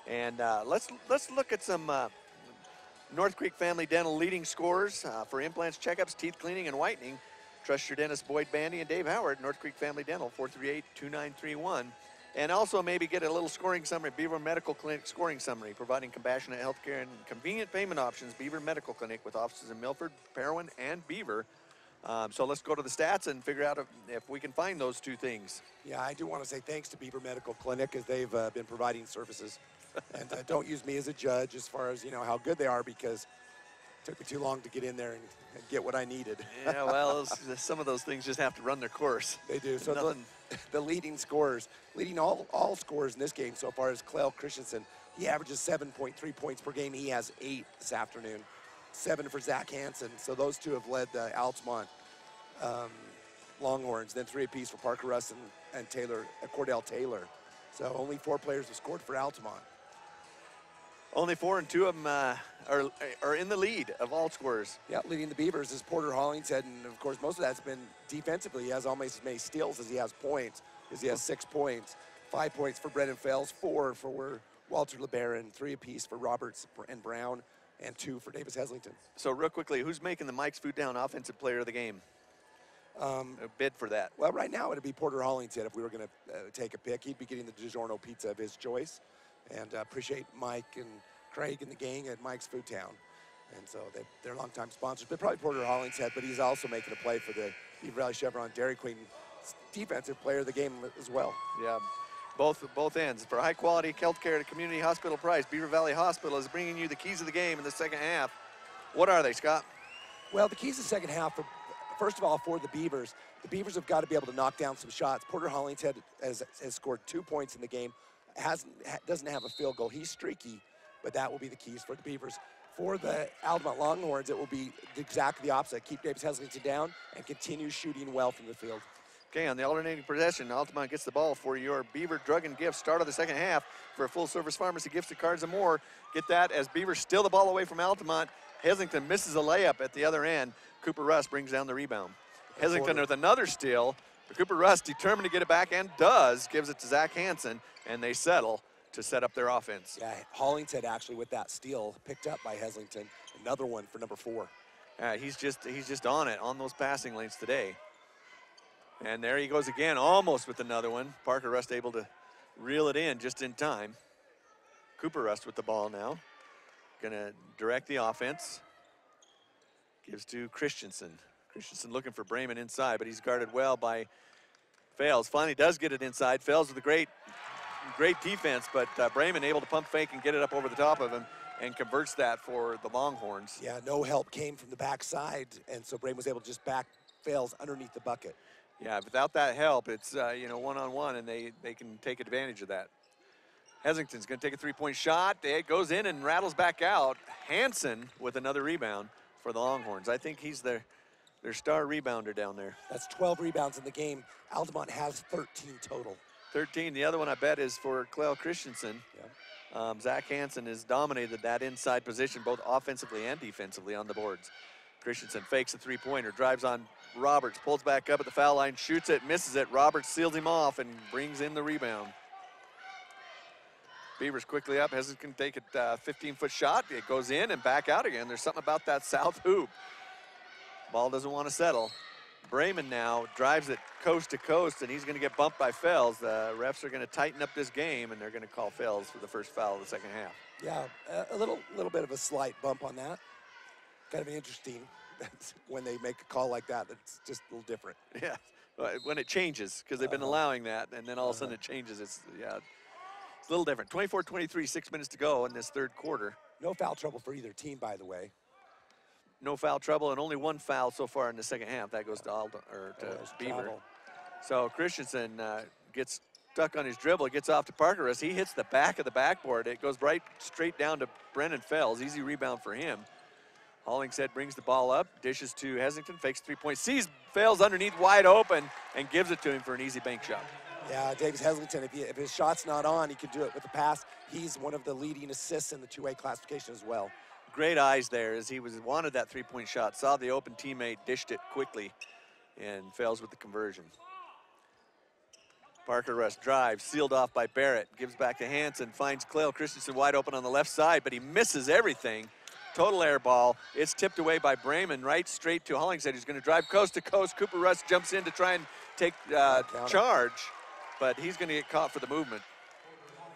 And let's look at some North Creek Family Dental leading scores for implants, checkups, teeth cleaning, and whitening. Trust your dentist Boyd Bandy and Dave Howard, North Creek Family Dental, 438-2931. And also maybe get a little scoring summary, Beaver Medical Clinic scoring summary, providing compassionate health care and convenient payment options. Beaver Medical Clinic with offices in Milford, Parowan, and Beaver. So let's go to the stats and figure out if we can find those two things. Yeah, I do want to say thanks to Beaver Medical Clinic as they've been providing services. And don't use me as a judge as far as, how good they are, because it took me too long to get in there and get what I needed. Yeah, well, some of those things just have to run their course. They do. So the leading scorers, leading all scores in this game so far is Clell Christensen. He averages 7.3 points per game. He has 8 this afternoon. 7 for Zach Hansen. So those two have led the Altamont Longhorns. Then 3 apiece for Parker Russ and Cordell Taylor. So only 4 players have scored for Altamont. Only 4, and 2 of them are in the lead of all scorers. Yeah, leading the Beavers is Porter Hollingshead, and of course most of that's been defensively. He has almost as many steals as he has points, because he has 6 points. 5 points for Brendan Fells, 4 for Walter LeBaron, 3 apiece for Roberts and Brown, and 2 for Davis Heslington. So real quickly, who's making the Mike's Food Down Offensive Player of the Game? A bid for that. Well, right now it'd be Porter Hollingshead if we were going to take a pick. He'd be getting the DiGiorno pizza of his choice. And appreciate Mike and Craig and the gang at Mike's Food Town. And so they're longtime sponsors, but probably Porter Hollingshead, but he's also making a play for the Beaver Valley Chevron Dairy Queen defensive player of the game as well. Yeah, both ends. For high quality health care at a community hospital price, Beaver Valley Hospital is bringing you the keys of the game in the second half. What are they, Scott? Well, the keys of the second half, first of all, for the Beavers have got to be able to knock down some shots. Porter Hollingshead has scored 2 points in the game. Doesn't have a field goal. He's streaky, but that will be the keys for the Beavers. For the Altamont Longhorns, it will be exactly the opposite. Keep Davis Heslington down and continue shooting well from the field. Okay, on the alternating possession, Altamont gets the ball for your Beaver Drug and Gift. Start of the second half for a full-service pharmacy, gifts and cards and more. Get that as Beaver steal the ball away from Altamont. Heslington misses a layup at the other end. Cooper Russ brings down the rebound. Heslington with another steal. Cooper Russ determined to get it back and does. Gives it to Zach Hansen, and they settle to set up their offense. Yeah, Hollingshead actually with that steal picked up by Heslington. Another one for number 4. He's just on it, on those passing lanes today. And there he goes again, almost with another one. Parker Rust able to reel it in just in time. Cooper Rust with the ball now. Gonna direct the offense. Gives to Christensen. Christensen looking for Bremen inside, but he's guarded well by Fales. Finally does get it inside. Fales with a great defense, but Bremen able to pump fake and get it up over the top of him and converts that for the Longhorns. Yeah, no help came from the backside, and so Bremen was able to just back Fales underneath the bucket. Yeah, without that help, it's one-on-one, and they can take advantage of that. Heslington's going to take a three-point shot. It goes in and rattles back out. Hansen with another rebound for the Longhorns. I think he's their star rebounder down there. That's 12 rebounds in the game. Altamont has 13 total. 13. The other one I bet is for Clell Christensen. Yeah. Zach Hansen has dominated that inside position, both offensively and defensively on the boards. Christensen fakes a three-pointer, drives on Roberts, pulls back up at the foul line, shoots it, misses it. Roberts seals him off and brings in the rebound. Beavers quickly up. Heslington can take a 15-foot shot. It goes in and back out again. There's something about that south hoop. Ball doesn't want to settle. Bremen now drives it coast to coast, and he's going to get bumped by Fels. The refs are going to tighten up this game, and they're going to call Fels for the first foul of the second half. Yeah, a little bit of a slight bump on that. Kind of interesting. When they make a call like that, it's just a little different. Yeah, when it changes, because they've been allowing that, and then all of a sudden it changes. It's a little different. 24-23, 6 minutes to go in this third quarter. No foul trouble for either team, by the way. No foul trouble, and only one foul so far in the second half. That goes to Beaver. Travel. So Christensen gets stuck on his dribble, gets off to Parker as he hits the back of the backboard. It goes straight down to Brennan Fels. Easy rebound for him. Hollingshead brings the ball up, dishes to Heslington, fakes 3-point, sees Fales underneath wide open, and gives it to him for an easy bank shot. Yeah, Davis Heslington, if his shot's not on, he can do it with the pass. He's one of the leading assists in the two-way classification as well. Great eyes there as he wanted that three-point shot, saw the open teammate, dished it quickly, and Fales with the conversion. Parker Russ drives, sealed off by Barrett, gives back to Hansen, finds Clell Christensen wide open on the left side, but he misses everything. Total air ball. It's tipped away by Bremen right straight to Hollingshead, who's going to drive coast to coast. Cooper Russ jumps in to try and take charge, but he's going to get caught for the movement.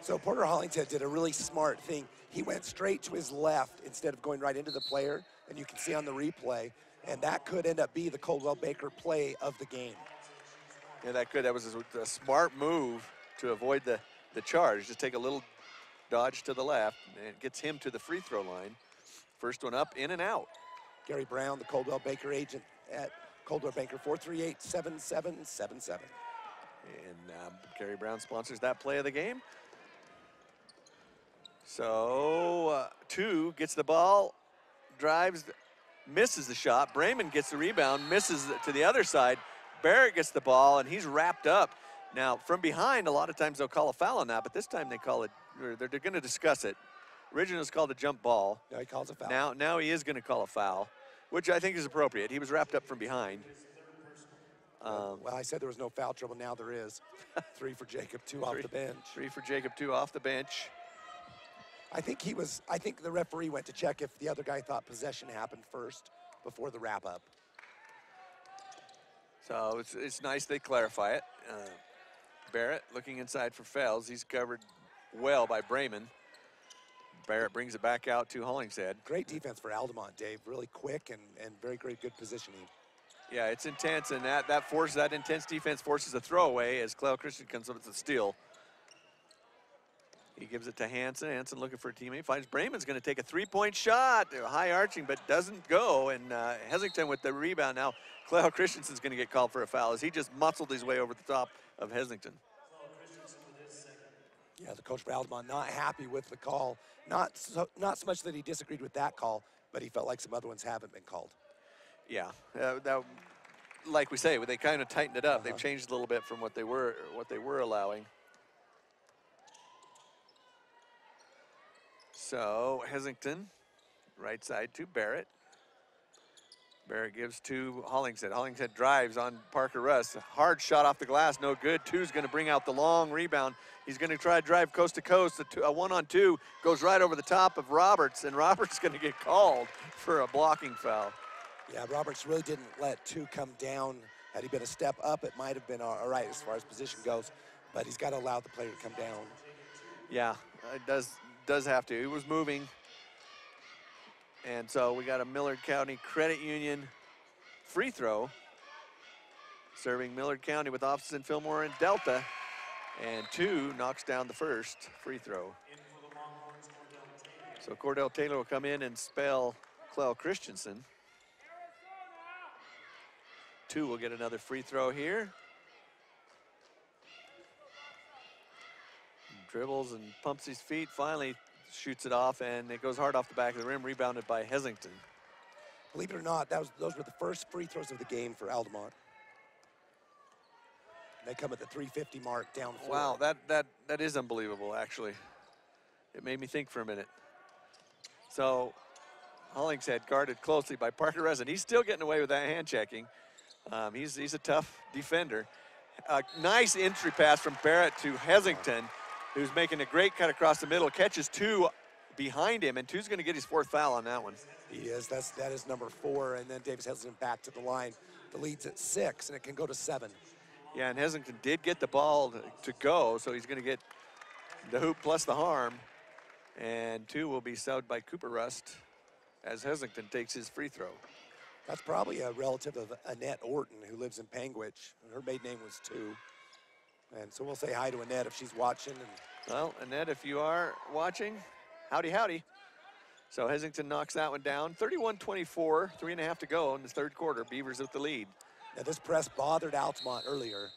So Porter Hollingshead did a really smart thing. He went straight to his left instead of going right into the player, and you can see on the replay, and that could end up be the Coldwell-Baker play of the game. Yeah, that could. That was a smart move to avoid the charge. Just take a little dodge to the left, and it gets him to the free throw line. First one up, in and out. Gary Brown, the Coldwell-Baker agent at Coldwell-Baker, 438-7777. And Gary Brown sponsors that play of the game. So, 2 gets the ball, drives, misses the shot. Bremen gets the rebound, misses it to the other side. Barrett gets the ball, and he's wrapped up. Now, from behind, a lot of times they'll call a foul on that, but this time they call it, or they're going to discuss it. Originally it was called a jump ball. Now he calls a foul. Now he is going to call a foul, which I think is appropriate. He was wrapped up from behind. Well, I said there was no foul trouble. Now there is. 3 for Jacob, 2 off the bench. 3 for Jacob, 2 off the bench. I think the referee went to check if the other guy thought possession happened first before the wrap up. So it's nice they clarify it. Barrett looking inside for Fels. He's covered well by Bremen. Barrett brings it back out to Hollingshead. Great defense for Altamont, Dave. Really quick and very good positioning. Yeah, it's intense, and that intense defense forces a throwaway as Clell Christian comes up with a steal. He gives it to Hansen. Hansen looking for a teammate. Finds Bremen's going to take a three-point shot. High arching, but doesn't go. And Heslington with the rebound now. Clell Christensen's going to get called for a foul as he just muscled his way over the top of Heslington. Yeah, the coach for Altamont not happy with the call. Not so much that he disagreed with that call, but he felt like some other ones haven't been called. Yeah, like we say, they kind of tightened it up. They've changed a little bit from what they were allowing. So Hesington, right side to Barrett. Barrett gives to Hollingshead. Hollingshead drives on Parker Russ. Hard shot off the glass, no good. Two's going to bring out the long rebound. He's going to try to drive coast to coast. A 1-on-2 goes right over the top of Roberts, and Roberts going to get called for a blocking foul. Yeah, Roberts really didn't let Two come down. Had he been a step up, it might have been all right as far as position goes, but he's got to allow the player to come down. Yeah, it does have to. He was moving. And so we got a Millard County Credit Union free throw. Serving Millard County with offices in Fillmore and Delta. And Two knocks down the first free throw. So Cordell Taylor will come in and spell Clell Christensen. Two will get another free throw here. Dribbles and pumps his feet, finally shoots it off, and it goes hard off the back of the rim, rebounded by Hesington. Believe it or not, those were the first free throws of the game for Altamont. They come at the 3:50 mark, down 4. Wow, that is unbelievable, actually. It made me think for a minute. So Hollingshead guarded closely by Parker Resin. He's still getting away with that hand checking. He's a tough defender. Nice entry pass from Barrett to Hesington, who's making a great cut across the middle, catches Two behind him, and Two's going to get his 4th foul on that one. He is. That is number 4, and then Davis Hesington back to the line. The lead's at 6, and it can go to 7. Yeah, and Hesington did get the ball to go, so he's going to get the hoop plus the harm, and Two will be subbed by Cooper Rust as Hesington takes his free throw. That's probably a relative of Annette Orton, who lives in Panguitch. Her maiden name was Two. And so we'll say hi to Annette if she's watching. And well, Annette, if you are watching, howdy, howdy. So Hesington knocks that one down. 31-24, 3.5 to go in the 3rd quarter. Beavers with the lead. Now this press bothered Altamont earlier.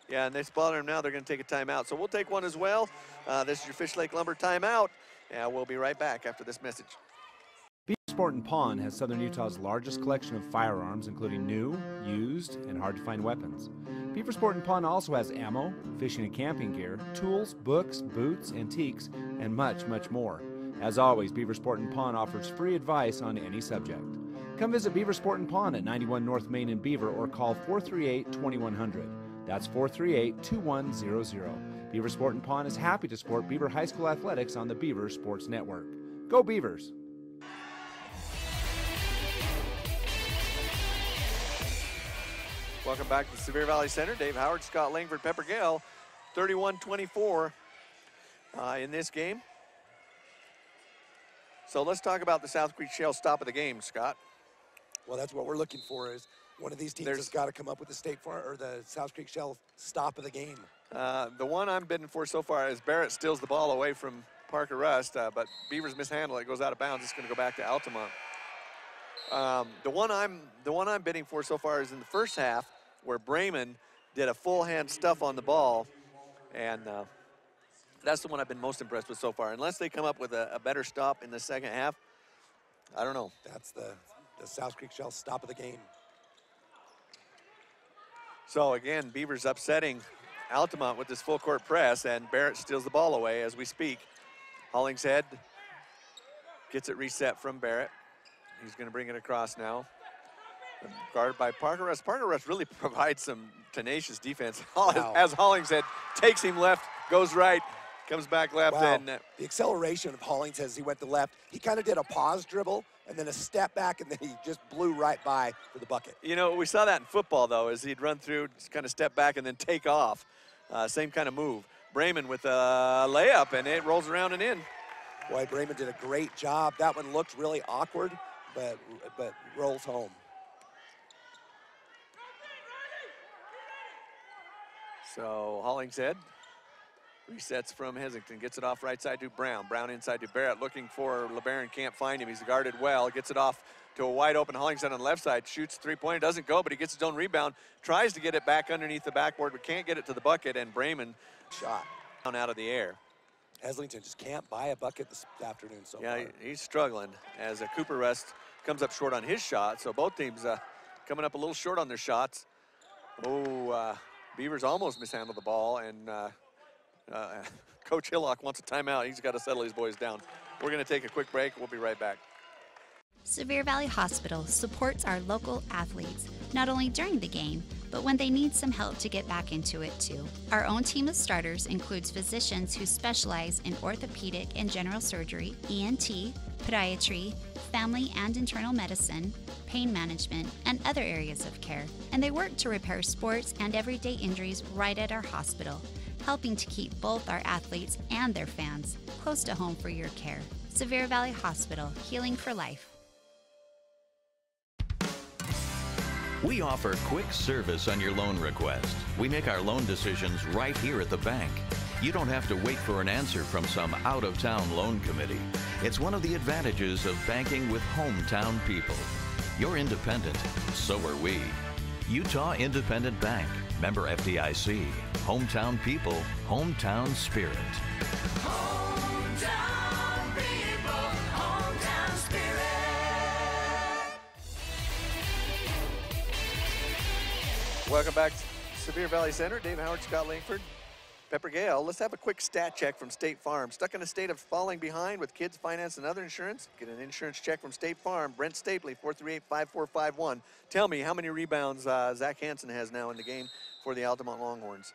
Yeah, and they bother him now. They're going to take a timeout. So we'll take one as well. This is your Fish Lake Lumber timeout. And we'll be right back after this message. Beaver Sport and Pawn has Southern Utah's largest collection of firearms, including new, used, and hard-to-find weapons. Beaver Sport and Pawn also has ammo, fishing and camping gear, tools, books, boots, antiques, and much, much more. As always, Beaver Sport and Pawn offers free advice on any subject. Come visit Beaver Sport and Pawn at 91 North Main in Beaver or call 438-2100. That's 438-2100. Beaver Sport and Pawn is happy to support Beaver High School athletics on the Beaver Sports Network. Go Beavers! Welcome back to the Sevier Valley Center. Dave Howard, Scott Langford, Pepper Gale, 31-24 in this game. So let's talk about the South Creek Shell stop of the game, Scott. Well, that's what we're looking for, is one of these teams has got to come up with the the South Creek Shell stop of the game. The one I'm bidding for so far is Barrett steals the ball away from Parker Rust, but Beavers mishandle it, goes out of bounds. It's going to go back to Altamont. The one I'm bidding for so far is in the first half, where Brayman did a full hand stuff on the ball, and that's the one I've been most impressed with so far. Unless they come up with a better stop in the second half, I don't know. That's the South Creek Shell stop of the game. So again, Beavers upsetting Altamont with this full court press, and Barrett steals the ball away as we speak. Hollingshead gets it reset from Barrett. He's going to bring it across now. Guarded by Parker Rust. Parker Rust really provides some tenacious defense. Wow. As Hollingshead takes him left, goes right, comes back left. Wow. And the acceleration of Hollingshead as he went to left, he kind of did a pause dribble and then a step back, and then he just blew right by for the bucket. You know, we saw that in football, though, as he'd run through, just kind of step back and then take off. Same kind of move. Brayman with a layup, and it rolls around and in. Boy, Brayman did a great job. That one looked really awkward, but rolls home. So Hollingshead resets from Hesington, gets it off right side to Brown. Brown inside to Barrett, looking for LeBaron, can't find him. He's guarded well, gets it off to a wide open Hollingshead on the left side, shoots three-pointer, doesn't go, but he gets his own rebound, tries to get it back underneath the backboard, but can't get it to the bucket, and Brayman shot down out of the air. Heslington just can't buy a bucket this afternoon so far. Yeah, he's struggling as Cooper Rust comes up short on his shot, so both teams coming up a little short on their shots. Oh, Beavers almost mishandled the ball, and Coach Hillock wants a timeout. He's got to settle his boys down. We're going to take a quick break. We'll be right back. Sevier Valley Hospital supports our local athletes, not only during the game, but when they need some help to get back into it too. Our own team of starters includes physicians who specialize in orthopedic and general surgery, ENT, podiatry, family and internal medicine, pain management, and other areas of care. And they work to repair sports and everyday injuries right at our hospital, helping to keep both our athletes and their fans close to home for your care. Sevier Valley Hospital, healing for life. We offer quick service on your loan request. We make our loan decisions right here at the bank. You don't have to wait for an answer from some out-of-town loan committee. It's one of the advantages of banking with hometown people. You're independent, so are we. Utah Independent Bank, member FDIC. Hometown people, hometown spirit. Hometown people, hometown spirit. Welcome back to Sevier Valley Center. Dave Howard, Scott Langford, Pepper Gale. Let's have a quick stat check from State Farm. Stuck in a state of falling behind with kids, finance, and other insurance? Get an insurance check from State Farm. Brent Stapley, 438-5451. Tell me how many rebounds Zach Hansen has now in the game for the Altamont Longhorns.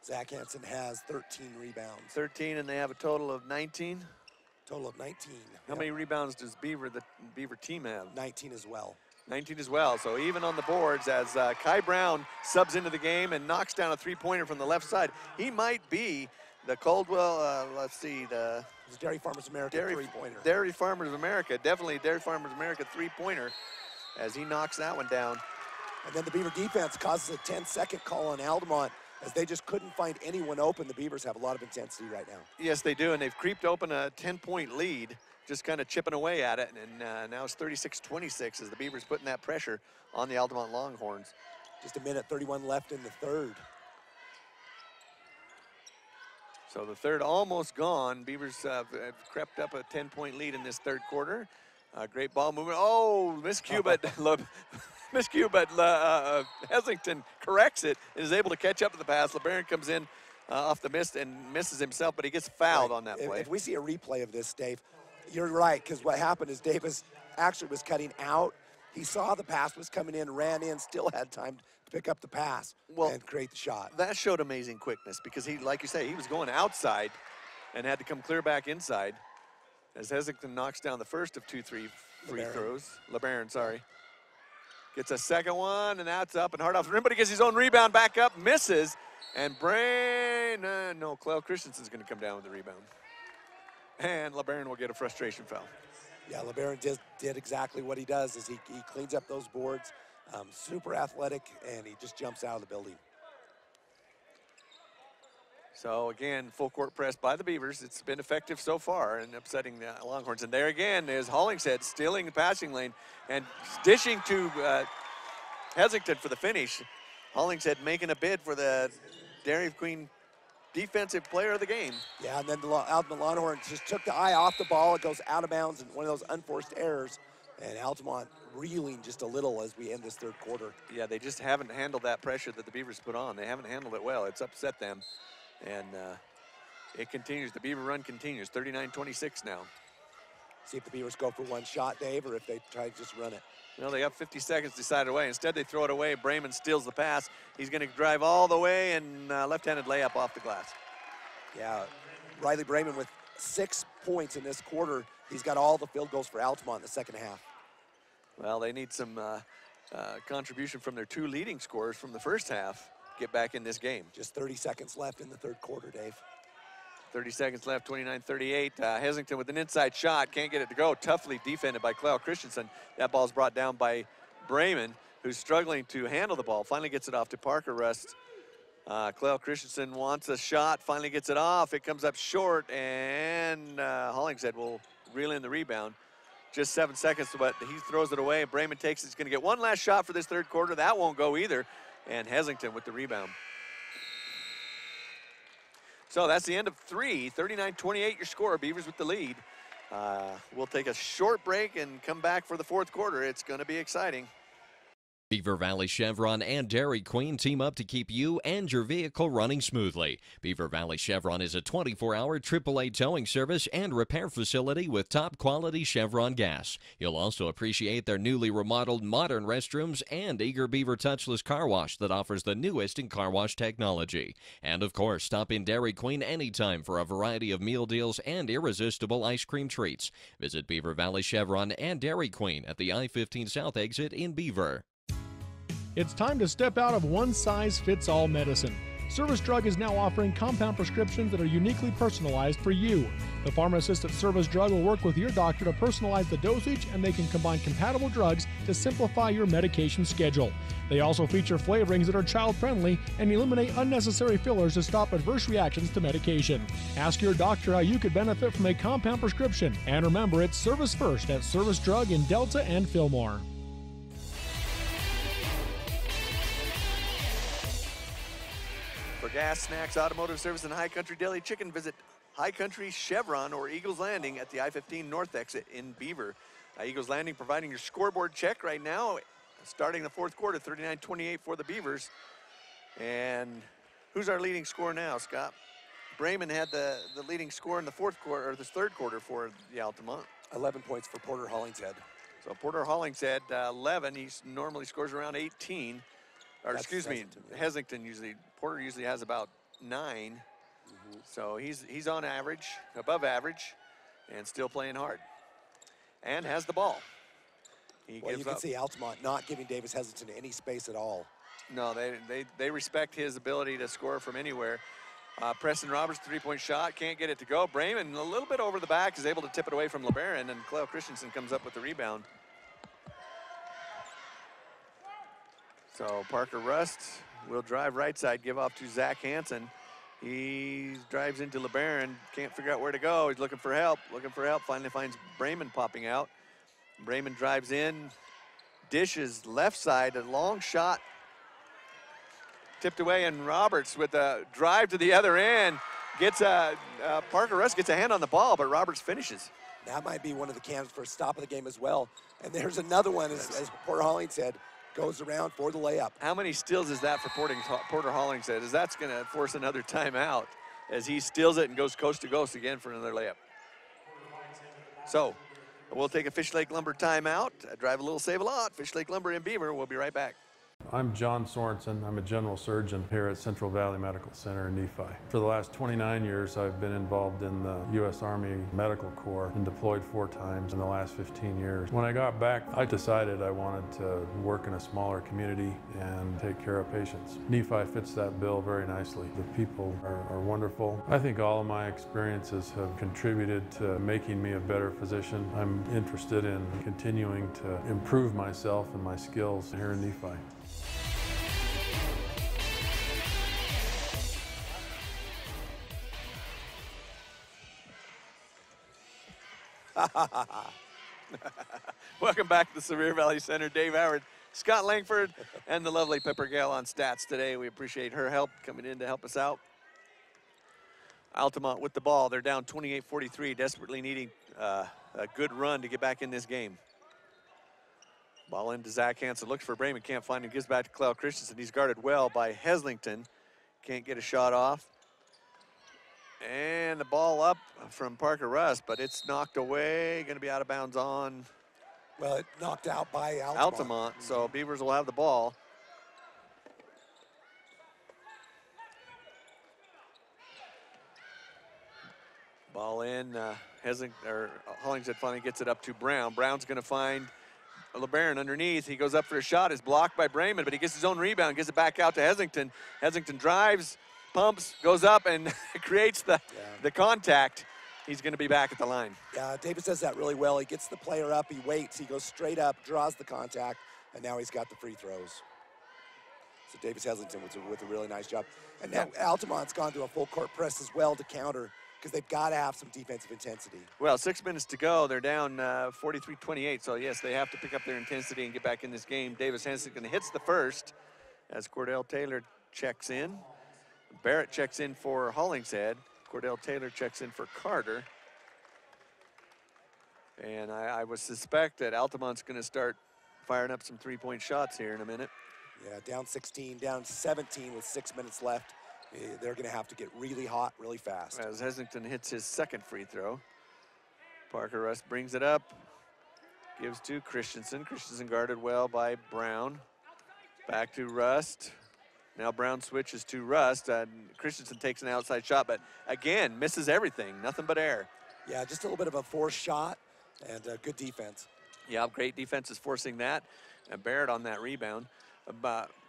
Zach Hansen has 13 rebounds. 13, and they have a total of 19? Total of 19. How many rebounds does the Beaver team have? 19 as well. 19 as well, so even on the boards as Kai Brown subs into the game and knocks down a three-pointer from the left side. He might be the Caldwell, let's see, the Dairy Farmers America three-pointer. Dairy Farmers America, definitely Dairy Farmers America three-pointer as he knocks that one down. And then the Beaver defense causes a 10-second call on Altamont as they just couldn't find anyone open. The Beavers have a lot of intensity right now. Yes, they do, and they've creeped open a 10-point lead, just kind of chipping away at it, and now it's 36-26 as the Beavers putting that pressure on the Altamont Longhorns. Just a minute 31 left in the third. So the third almost gone. Beavers have crept up a 10-point lead in this third quarter. Great ball movement. Oh, miscue, but Hesington corrects it and is able to catch up to the pass. LeBaron comes in off the miss and misses himself, but he gets fouled on that play. If we see a replay of this, Dave, you're right, because what happened is Davis actually was cutting out. He saw the pass was coming in, ran in, still had time to pick up the pass and create the shot. That showed amazing quickness because he, like you say, he was going outside and had to come clear back inside as Hesington knocks down the first of 2 free throws. LeBaron, sorry. Gets a second one, and that's up and hard off the rim, but he gets his own rebound back up, misses, and Clell Christensen's going to come down with the rebound. And LeBaron will get a frustration foul. Yeah, LeBaron did exactly what he does is he cleans up those boards, super athletic, and he just jumps out of the building. So again, full court press by the Beavers. It's been effective so far in upsetting the Longhorns. And there again is Hollingshead stealing the passing lane and dishing to Hesington for the finish. Hollingshead making a bid for the Dairy Queen Defensive Player of the game. Yeah, and then the Altamont Longhorns just took the eye off the ball. It goes out of bounds and one of those unforced errors. And Altamont reeling just a little as we end this third quarter. Yeah, they just haven't handled that pressure that the Beavers put on. They haven't handled it well. It's upset them. And it continues. The Beaver run continues. 39-26 now. See if the Beavers go for one shot, Dave, or if they try to just run it. Well, they have 50 seconds to decide away. Instead, they throw it away. Brayman steals the pass. He's going to drive all the way and left-handed layup off the glass. Yeah, Riley Brayman with 6 points in this quarter. He's got all the field goals for Altamont in the second half. Well, they need some contribution from their 2 leading scorers from the first half. Get back in this game. Just 30 seconds left in the third quarter, Dave. 30 seconds left, 29-38. Hesington with an inside shot, can't get it to go. Toughly defended by Clell Christensen. That ball's brought down by Brayman, who's struggling to handle the ball. Finally gets it off to Parker Rust. Clell Christensen wants a shot, finally gets it off. It comes up short, and Hollingshead will reel in the rebound. Just 7 seconds, but he throws it away. Brayman takes it. He's going to get one last shot for this third quarter. That won't go either. And Hesington with the rebound. So that's the end of 3. 39-28 your score. Beavers with the lead. We'll take a short break and come back for the fourth quarter. It's going to be exciting. Beaver Valley Chevron and Dairy Queen team up to keep you and your vehicle running smoothly. Beaver Valley Chevron is a 24-hour AAA towing service and repair facility with top-quality Chevron gas. You'll also appreciate their newly remodeled modern restrooms and Eager Beaver touchless car wash that offers the newest in car wash technology. And, of course, stop in Dairy Queen anytime for a variety of meal deals and irresistible ice cream treats. Visit Beaver Valley Chevron and Dairy Queen at the I-15 South exit in Beaver. It's time to step out of one-size-fits-all medicine. Service Drug is now offering compound prescriptions that are uniquely personalized for you. The pharmacist at Service Drug will work with your doctor to personalize the dosage, and they can combine compatible drugs to simplify your medication schedule. They also feature flavorings that are child-friendly and eliminate unnecessary fillers to stop adverse reactions to medication. Ask your doctor how you could benefit from a compound prescription. And remember, it's service first at Service Drug in Delta and Fillmore. For gas, snacks, automotive service, and High Country Deli Chicken, visit High Country Chevron or Eagles Landing at the I-15 North exit in Beaver. Eagles Landing providing your scoreboard check right now, starting the fourth quarter, 39-28 for the Beavers. And who's our leading scorer now, Scott? Bremen had the leading score in the fourth quarter, or the third quarter for the Altamont. 11 points for Porter Hollingshead. So Porter Hollingshead, 11. He normally scores around 18. Or That's excuse me, Heslington usually, Porter usually has about 9. So he's on average, above average, and still playing hard. And has the ball. Well, you can see Altamont not giving Davis Heslington any space at all. No, they respect his ability to score from anywhere. Preston Roberts, three-point shot, can't get it to go. Bremen, a little bit over the back, is able to tip it away from LeBaron, and Cleo Christensen comes up with the rebound. So Parker Rust will drive right side, give off to Zach Hansen. He drives into LeBaron, can't figure out where to go. He's looking for help, finally finds Bremen popping out. Bremen drives in, dishes left side, a long shot, tipped away, and Roberts with a drive to the other end. Gets Parker Rust gets a hand on the ball, but Roberts finishes. That might be one of the candidates for a stop of the game as well. And there's another one, as Porter Hollingshead goes around for the layup. How many steals is that for Porter Hollingshead? As that's going to force another timeout as he steals it and goes coast to coast again for another layup. So we'll take a Fish Lake Lumber timeout. Drive a little, save a lot. Fish Lake Lumber in Beaver. We'll be right back. I'm John Sorensen. I'm a general surgeon here at Central Valley Medical Center in Nephi. For the last 29 years, I've been involved in the U.S. Army Medical Corps and deployed 4 times in the last 15 years. When I got back, I decided I wanted to work in a smaller community and take care of patients. Nephi fits that bill very nicely. The people are wonderful. I think all of my experiences have contributed to making me a better physician. I'm interested in continuing to improve myself and my skills here in Nephi. Welcome back to the Sevier Valley Center. Dave Howard, Scott Langford, and the lovely Pepper Gale on stats today. We appreciate her help coming in to help us out. Altamont with the ball. They're down 28-43, desperately needing a good run to get back in this game. Ball into Zach Hansen, looks for Bremen, can't find him, gives back to Cleo Christensen. He's guarded well by Heslington. Can't get a shot off. And the ball up from Parker Rust, but it's knocked away, gonna be out of bounds on. Well, it knocked out by Altamont, so Beavers will have the ball. Ball in, Hollingshead finally gets it up to Brown. Brown's gonna find LeBaron underneath. He goes up for a shot, is blocked by Bremen, but he gets his own rebound, gives it back out to Heslington. Heslington drives, pumps, goes up, and creates the contact. He's going to be back at the line. Yeah, Davis does that really well. He gets the player up, he waits, he goes straight up, draws the contact, and now he's got the free throws. So Davis Heslington with a really nice job. And now Altamont's gone to a full court press as well to counter, because they've got to have some defensive intensity. Well, 6 minutes to go. They're down 43-28, so yes, they have to pick up their intensity and get back in this game. Davis Heslington hits the first as Cordell Taylor checks in. Barrett checks in for Hollingshead. Cordell Taylor checks in for Carter. And I would suspect that Altamont's going to start firing up some three-point shots here in a minute. Yeah, down 16, down 17 with 6 minutes left. They're going to have to get really hot really fast. As Hesington hits his second free throw. Parker Rust brings it up, gives to Christensen. Christensen guarded well by Brown. Back to Rust. Now Brown switches to Rust, and Christensen takes an outside shot, but again, misses everything, nothing but air. Yeah, just a little bit of a forced shot and good defense. Yeah, great defense is forcing that, and Barrett on that rebound.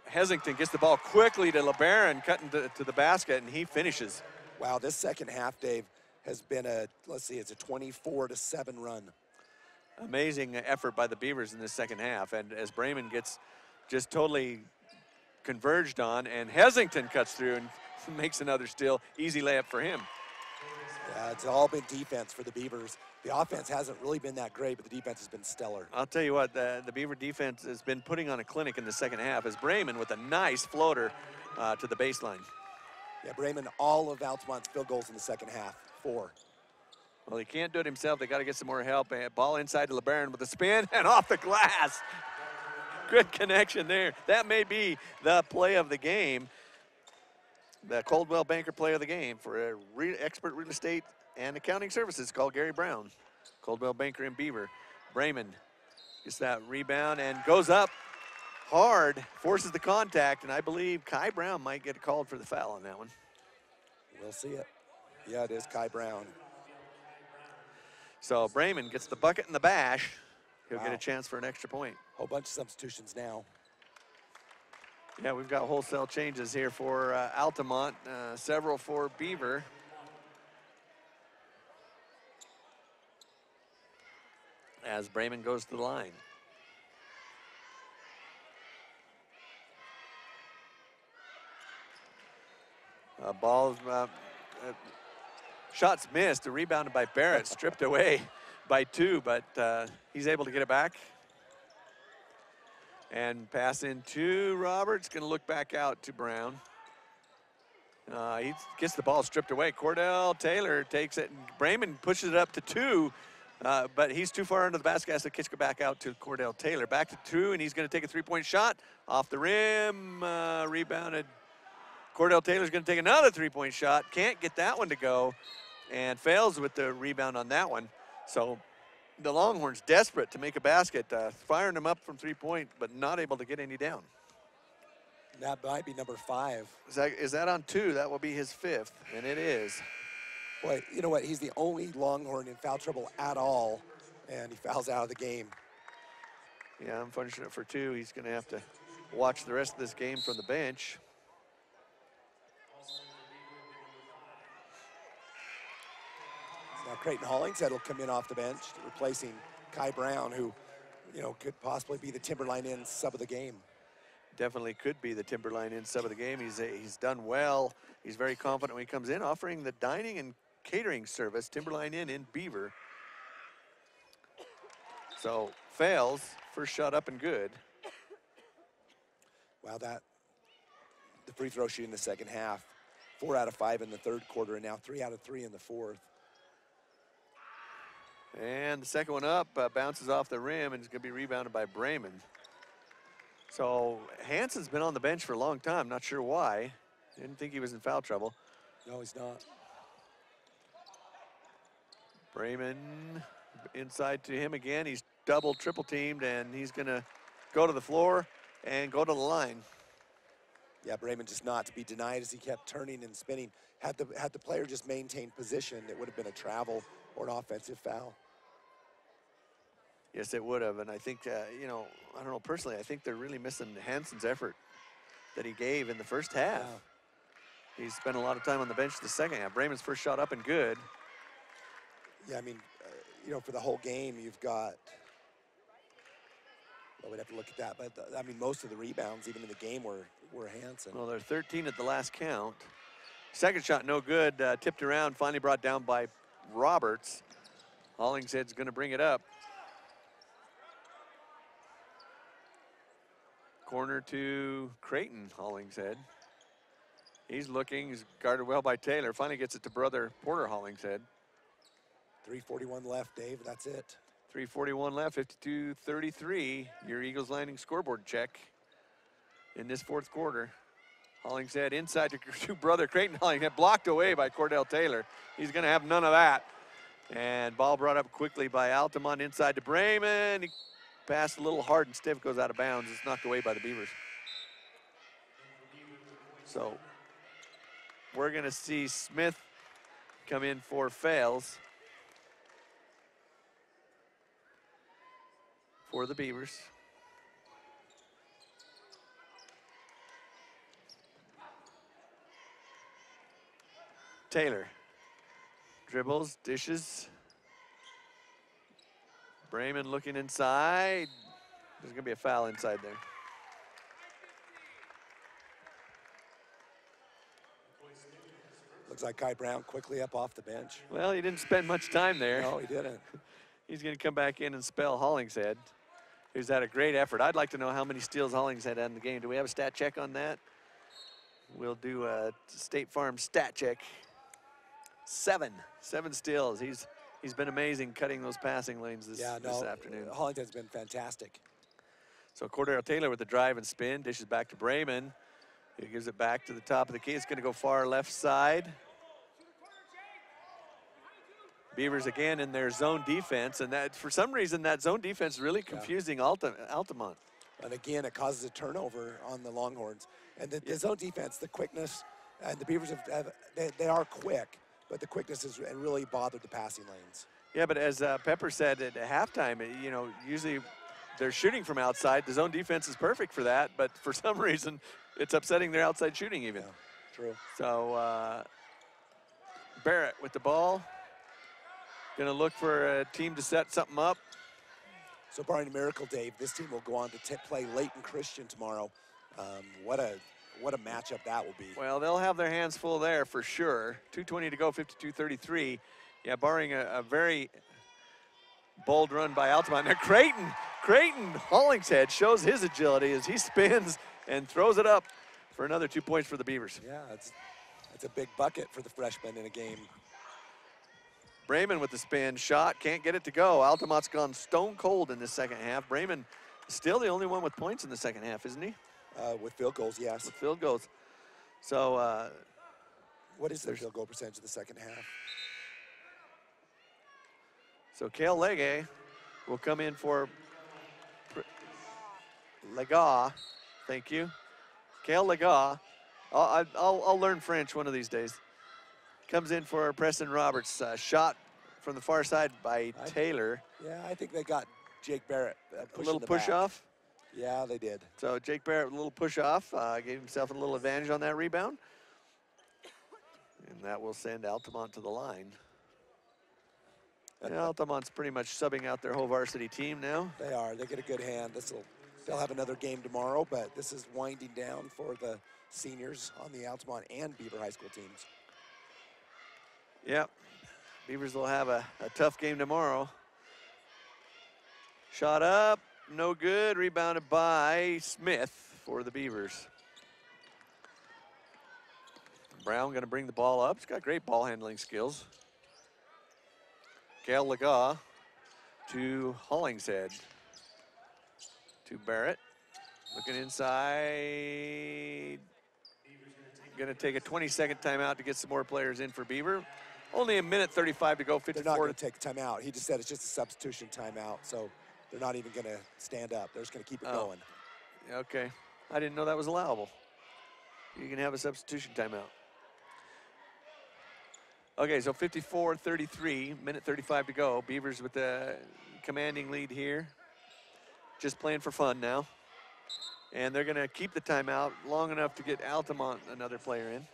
Hesington gets the ball quickly to LeBaron, cutting to the basket, and he finishes. Wow, this second half, Dave, has been let's see, it's a 24-7 run. Amazing effort by the Beavers in this second half, and as Bremen gets just totally converged on, and Hesington cuts through and makes another steal. Easy layup for him. Yeah, it's all been defense for the Beavers. The offense hasn't really been that great, but the defense has been stellar. I'll tell you what, the Beaver defense has been putting on a clinic in the second half as Bremen with a nice floater to the baseline. Yeah, Bremen, all of Altamont's field goals in the second half, 4. Well, he can't do it himself. They got to get some more help. Ball inside to LeBaron with a spin and off the glass. Good connection there. That may be the play of the game. The Coldwell Banker play of the game for expert real estate and accounting services called Gary Brown. Coldwell Banker in Beaver. Bremen gets that rebound and goes up hard, forces the contact, and I believe Kai Brown might get called for the foul on that one. We'll see it. Yeah, it is Kai Brown. So Bremen gets the bucket and the bash. He'll get a chance for an extra point. Whole bunch of substitutions now. Yeah, we've got wholesale changes here for Altamont, several for Beaver. As Bremen goes to the line. Shots missed, rebounded by Barrett, stripped away by 2, but he's able to get it back. And pass into Roberts, gonna look back out to Brown. He gets the ball stripped away. Cordell Taylor takes it, and Bremen pushes it up to 2, but he's too far under the basket, has to kick it back out to Cordell Taylor. Back to 2, and he's gonna take a three-point shot. Off the rim, rebounded. Cordell Taylor's gonna take another three-point shot. Can't get that one to go, and fails with the rebound on that one. So the Longhorns desperate to make a basket, firing them up from 3-point, but not able to get any down. That might be number 5. Is that on 2? That will be his 5th, and it is. Boy, you know what? He's the only Longhorn in foul trouble at all, and he fouls out of the game. Yeah, unfortunate for 2. He's going to have to watch the rest of this game from the bench. Now Creighton Hollingshead will come in off the bench, replacing Kai Brown, who, you know, could possibly be the Timberline in sub of the game. Definitely could be the Timberline in sub of the game. He's done well. He's very confident when he comes in, offering the dining and catering service, Timberline in Beaver. So fails, first shot up and good. Wow, the free throw shooting in the second half, 4 out of 5 in the third quarter, and now 3 out of 3 in the fourth. And the second one up bounces off the rim and is going to be rebounded by Bremen. So Hansen's been on the bench for a long time, not sure why. Didn't think he was in foul trouble. No, he's not. Bremen inside to him again. He's double, triple teamed, and he's going to go to the floor and go to the line. Yeah, Bremen just not to be denied as he kept turning and spinning. Had the player just maintained position, it would have been a travel or an offensive foul. Yes, it would have, and I think, you know, I don't know, personally, I think they're really missing Hansen's effort that he gave in the first half. Yeah. He spent a lot of time on the bench the second half. Bremen's first shot up and good. Yeah, I mean, you know, for the whole game, you've got, well, we'd have to look at that, but I mean, most of the rebounds, even in the game, were Hansen. Well, they're 13 at the last count. Second shot, no good, tipped around, finally brought down by Roberts. Hollingshead's gonna bring it up. Corner to Creighton, Hollingshead. He's looking, he's guarded well by Taylor. Finally gets it to brother Porter Hollingshead. 3:41 left, Dave, that's it. 3:41 left, 52-33. Your Eagles Landing scoreboard check in this fourth quarter. Hollingshead inside to brother Creighton Hollingshead, blocked away by Cordell Taylor. He's going to have none of that. And ball brought up quickly by Altamont inside to Brayman. He passed a little hard and stiff, goes out of bounds. It's knocked away by the Beavers. So we're going to see Smith come in for fails for the Beavers. Taylor dribbles, dishes. Brayman looking inside. There's gonna be a foul inside there. Looks like Kai Brown quickly up off the bench. Well, he didn't spend much time there. No, he didn't. He's gonna come back in and spell Hollingshead, who's had a great effort. I'd like to know how many steals Hollingshead had in the game. Do we have a stat check on that? We'll do a State Farm stat check. Seven steals. He's been amazing cutting those passing lanes this afternoon. Hollingshead's been fantastic. So Cordero Taylor with the drive and spin, dishes back to Brayman. He gives it back to the top of the key. It's gonna go far left side. Beavers again in their zone defense, and that for some reason that zone defense is really confusing Altamont. And again, it causes a turnover on the Longhorns. And the zone defense, the quickness, and the Beavers they are quick, but the quickness has really bothered the passing lanes. Yeah, but as Pepper said at halftime, you know, usually they're shooting from outside. The zone defense is perfect for that, but for some reason, it's upsetting their outside shooting even. Yeah, true. So Barrett with the ball. Gonna look for a team to set something up. So barring a miracle, Dave, this team will go on to play Layton Christian tomorrow. What a matchup that will be. Well, they'll have their hands full there for sure. 2:20 to go, 52-33. Yeah, barring a very bold run by Altamont. Now Creighton Hollingshead shows his agility as he spins and throws it up for another 2 points for the Beavers. Yeah, it's a big bucket for the freshman in a game. Brayman with the spin shot, can't get it to go. Altamont's gone stone cold in the second half. Brayman still the only one with points in the second half, isn't he? With field goals, yes. With field goals. So what is their field goal percentage in the second half? So Kale Legge will come in for Lega. Thank you. Kale Lega. I'll learn French one of these days. Comes in for Preston Roberts. Shot from the far side by Taylor. Yeah, I think they got Jake Barrett a little push off. Yeah, they did. So Jake Barrett with a little push off, gave himself a little advantage on that rebound. And that will send Altamont to the line. And Altamont's pretty much subbing out their whole varsity team now. They are. They get a good hand. They'll have another game tomorrow, but this is winding down for the seniors on the Altamont and Beaver High School teams. Yep. Beavers will have a tough game tomorrow. Shot up, no good. Rebounded by Smith for the Beavers. Brown going to bring the ball up. He's got great ball handling skills. Kale Lega to Hollingshead. To Barrett. Looking inside. Going to take a 20-second timeout to get some more players in for Beaver. Only a minute 35 to go, 54. They're not going to take a timeout. He just said it's just a substitution timeout, so they're not even going to stand up. They're just going to keep it going. Okay. I didn't know that was allowable. You can have a substitution timeout. Okay, so 54-33, minute 35 to go. Beavers with the commanding lead here. Just playing for fun now. And they're going to keep the timeout long enough to get Altamont another player in.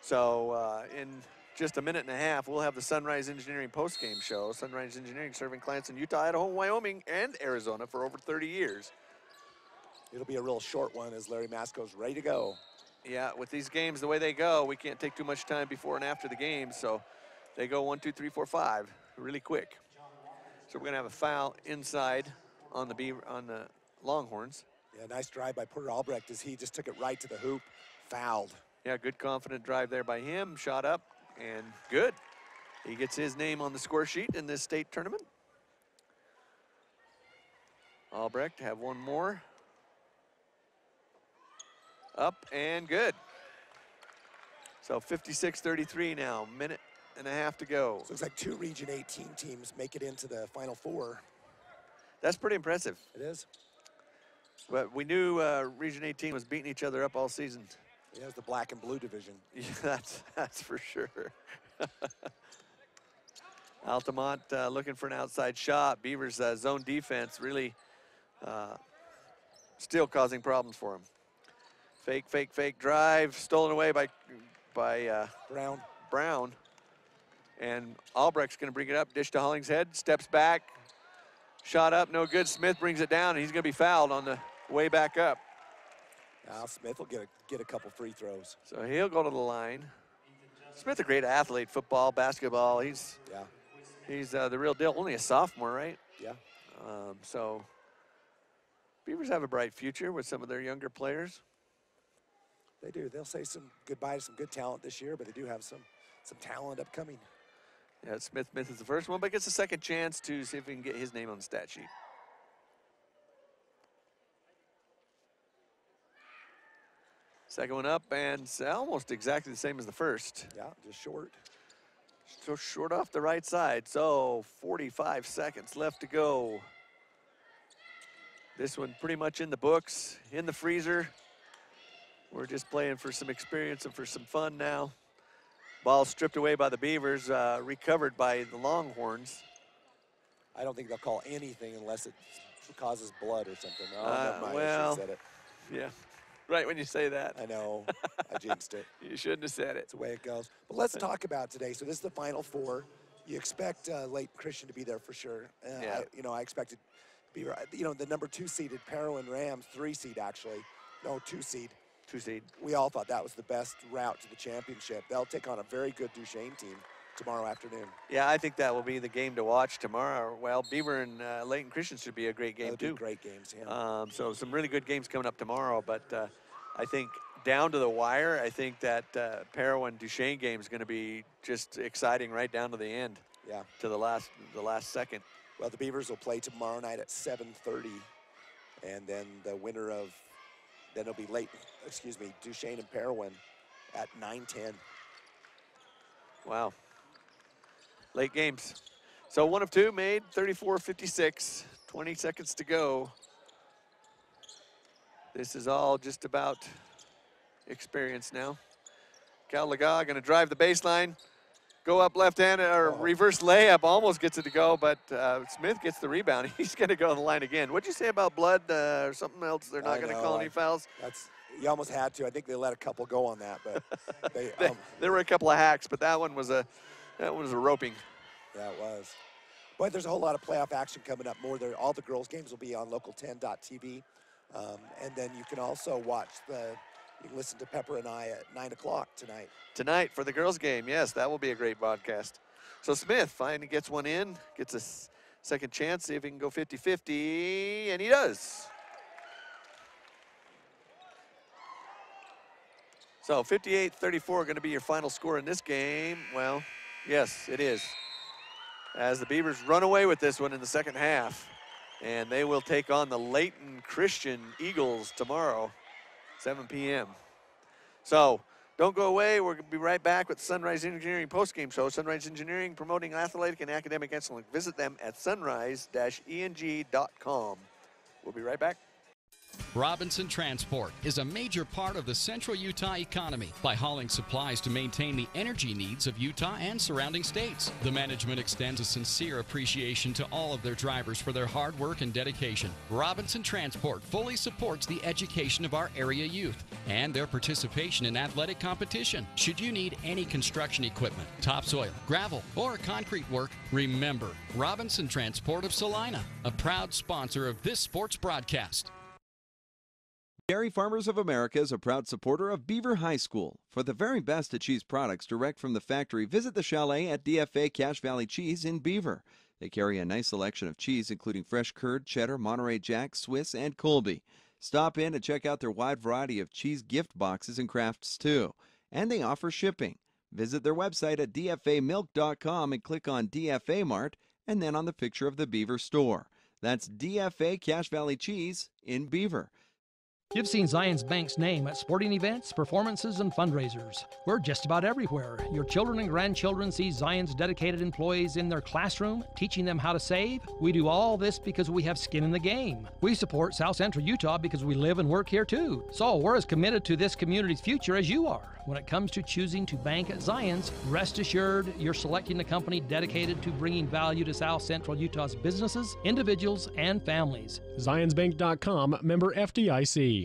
So in just a minute and a half, we'll have the Sunrise Engineering postgame show. Sunrise Engineering serving clients in Utah, Idaho, Wyoming, and Arizona for over 30 years. It'll be a real short one as Larry Masco's ready to go. Yeah, with these games the way they go, we can't take too much time before and after the game, so they go 1, 2, 3, 4, 5 really quick. So we're gonna have a foul inside on the Longhorns. Yeah, nice drive by Porter Albrecht as he just took it right to the hoop, fouled. Yeah, good confident drive there by him, shot up, and good. He gets his name on the score sheet in this state tournament. Albrecht have one more. Up and good. So 56-33 now, minute and a half to go. So looks like 2 Region 18 teams make it into the Final Four. That's pretty impressive. It is. But we knew Region 18 was beating each other up all season. Yeah, it's the black and blue division. Yeah, that's for sure. Altamont looking for an outside shot. Beaver's zone defense really still causing problems for him. Fake, fake, fake drive, stolen away by Brown. And Albrecht's going to bring it up, dish to Hollingshead, steps back, shot up, no good. Smith brings it down, and he's going to be fouled on the way back up. Now Smith will get a couple free throws. So he'll go to the line. Smith, a great athlete, football, basketball. He's the real deal. Only a sophomore, right? Yeah. So Beavers have a bright future with some of their younger players. They do. They'll say some goodbye to some good talent this year, but they do have some talent upcoming. Yeah, Smith is the first one, but gets a second chance to see if we can get his name on the stat sheet. Second one up, and it's almost exactly the same as the first. Yeah, just short. So short off the right side. So 45 seconds left to go. This one pretty much in the books, in the freezer. We're just playing for some experience and for some fun now. Ball stripped away by the Beavers, recovered by the Longhorns. I don't think they'll call anything unless it causes blood or something. Oh, never mind. I Well, should have said it. Yeah, right when you say that. I know. I jinxed it. You shouldn't have said it. It's the way it goes. But let's talk about today. So this is the Final Four. You expect Leighton Christian to be there for sure. Yeah. I expected Beaver. The number 2 seeded Parowan Rams, 3 seed actually. No, 2 seed. 2 seed. We all thought that was the best route to the championship. They'll take on a very good Duchesne team tomorrow afternoon. Yeah, I think that will be the game to watch tomorrow. Well, Beaver and Leighton Christian should be a great game That'll too. be great games, yeah. So some really good games coming up tomorrow, but I think down to the wire, I think that Parowan Duchesne game is going to be just exciting right down to the end. Yeah. To the last second. Well, the Beavers will play tomorrow night at 7:30, and then the winner of then it'll be Duchesne and Parowan at 9:10. Wow. Late games. So 1 of 2 made, 34-56, 20 seconds to go. This is all just about experience now. Cal Laga going to drive the baseline, go up left-handed, or reverse layup, almost gets it to go, but Smith gets the rebound. He's going to go on the line again. What'd you say about blood or something else? They're not going to call any fouls? You almost had to. I think they let a couple go on that, but there were a couple of hacks, but that one was a roping. Yeah, it was. But there's a whole lot of playoff action coming up. All the girls' games will be on local10.tv, and then you can also watch you can listen to Pepper and I at 9 o'clock tonight. Tonight for the girls' game, yes, that will be a great broadcast. So Smith finally gets one in, gets a second chance, see if he can go 50-50, and he does. So 58-34 going to be your final score in this game. Well, yes, it is. As the Beavers run away with this one in the second half, and they will take on the Leighton Christian Eagles tomorrow, 7 p.m. So don't go away. We're going to be right back with Sunrise Engineering postgame show. Sunrise Engineering, promoting athletic and academic excellence. Visit them at sunrise-eng.com. We'll be right back. Robinson Transport is a major part of the central Utah economy by hauling supplies to maintain the energy needs of Utah and surrounding states. The management extends a sincere appreciation to all of their drivers for their hard work and dedication. Robinson Transport fully supports the education of our area youth and their participation in athletic competition. Should you need any construction equipment, topsoil, gravel, or concrete work, remember Robinson Transport of Salina, a proud sponsor of this sports broadcast. Dairy Farmers of America is a proud supporter of Beaver High School. For the very best of cheese products direct from the factory, visit the chalet at DFA Cache Valley Cheese in Beaver. They carry a nice selection of cheese, including fresh curd, cheddar, Monterey Jack, Swiss, and Colby. Stop in and check out their wide variety of cheese gift boxes and crafts, too. And they offer shipping. Visit their website at dfamilk.com and click on DFA Mart, and then on the picture of the Beaver store. That's DFA Cache Valley Cheese in Beaver. You've seen Zions Bank's name at sporting events, performances, and fundraisers. We're just about everywhere. Your children and grandchildren see Zions dedicated employees in their classroom, teaching them how to save. We do all this because we have skin in the game. We support South Central Utah because we live and work here too. So we're as committed to this community's future as you are. When it comes to choosing to bank at Zions, rest assured you're selecting a company dedicated to bringing value to South Central Utah's businesses, individuals, and families. ZionsBank.com, member FDIC.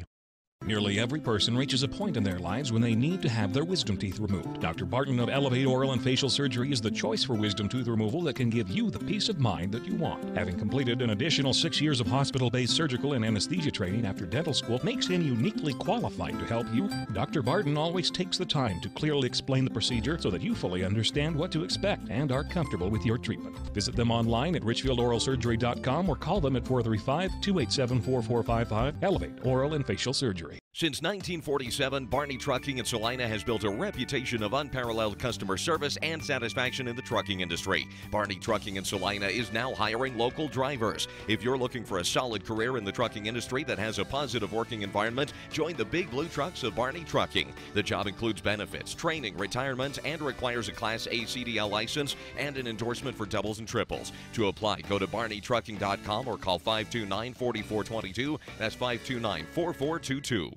Nearly every person reaches a point in their lives when they need to have their wisdom teeth removed. Dr. Barton of Elevate Oral and Facial Surgery is the choice for wisdom tooth removal that can give you the peace of mind that you want. Having completed an additional 6 years of hospital-based surgical and anesthesia training after dental school makes him uniquely qualified to help you. Dr. Barton always takes the time to clearly explain the procedure so that you fully understand what to expect and are comfortable with your treatment. Visit them online at richfieldoralsurgery.com or call them at 435-287-4455. Elevate Oral and Facial Surgery. Since 1947, Barney Trucking in Salina has built a reputation of unparalleled customer service and satisfaction in the trucking industry. Barney Trucking in Salina is now hiring local drivers. If you're looking for a solid career in the trucking industry that has a positive working environment, join the big blue trucks of Barney Trucking. The job includes benefits, training, retirement, and requires a Class A CDL license and an endorsement for doubles and triples. To apply, go to barneytrucking.com or call 529-4422. That's 529-4422.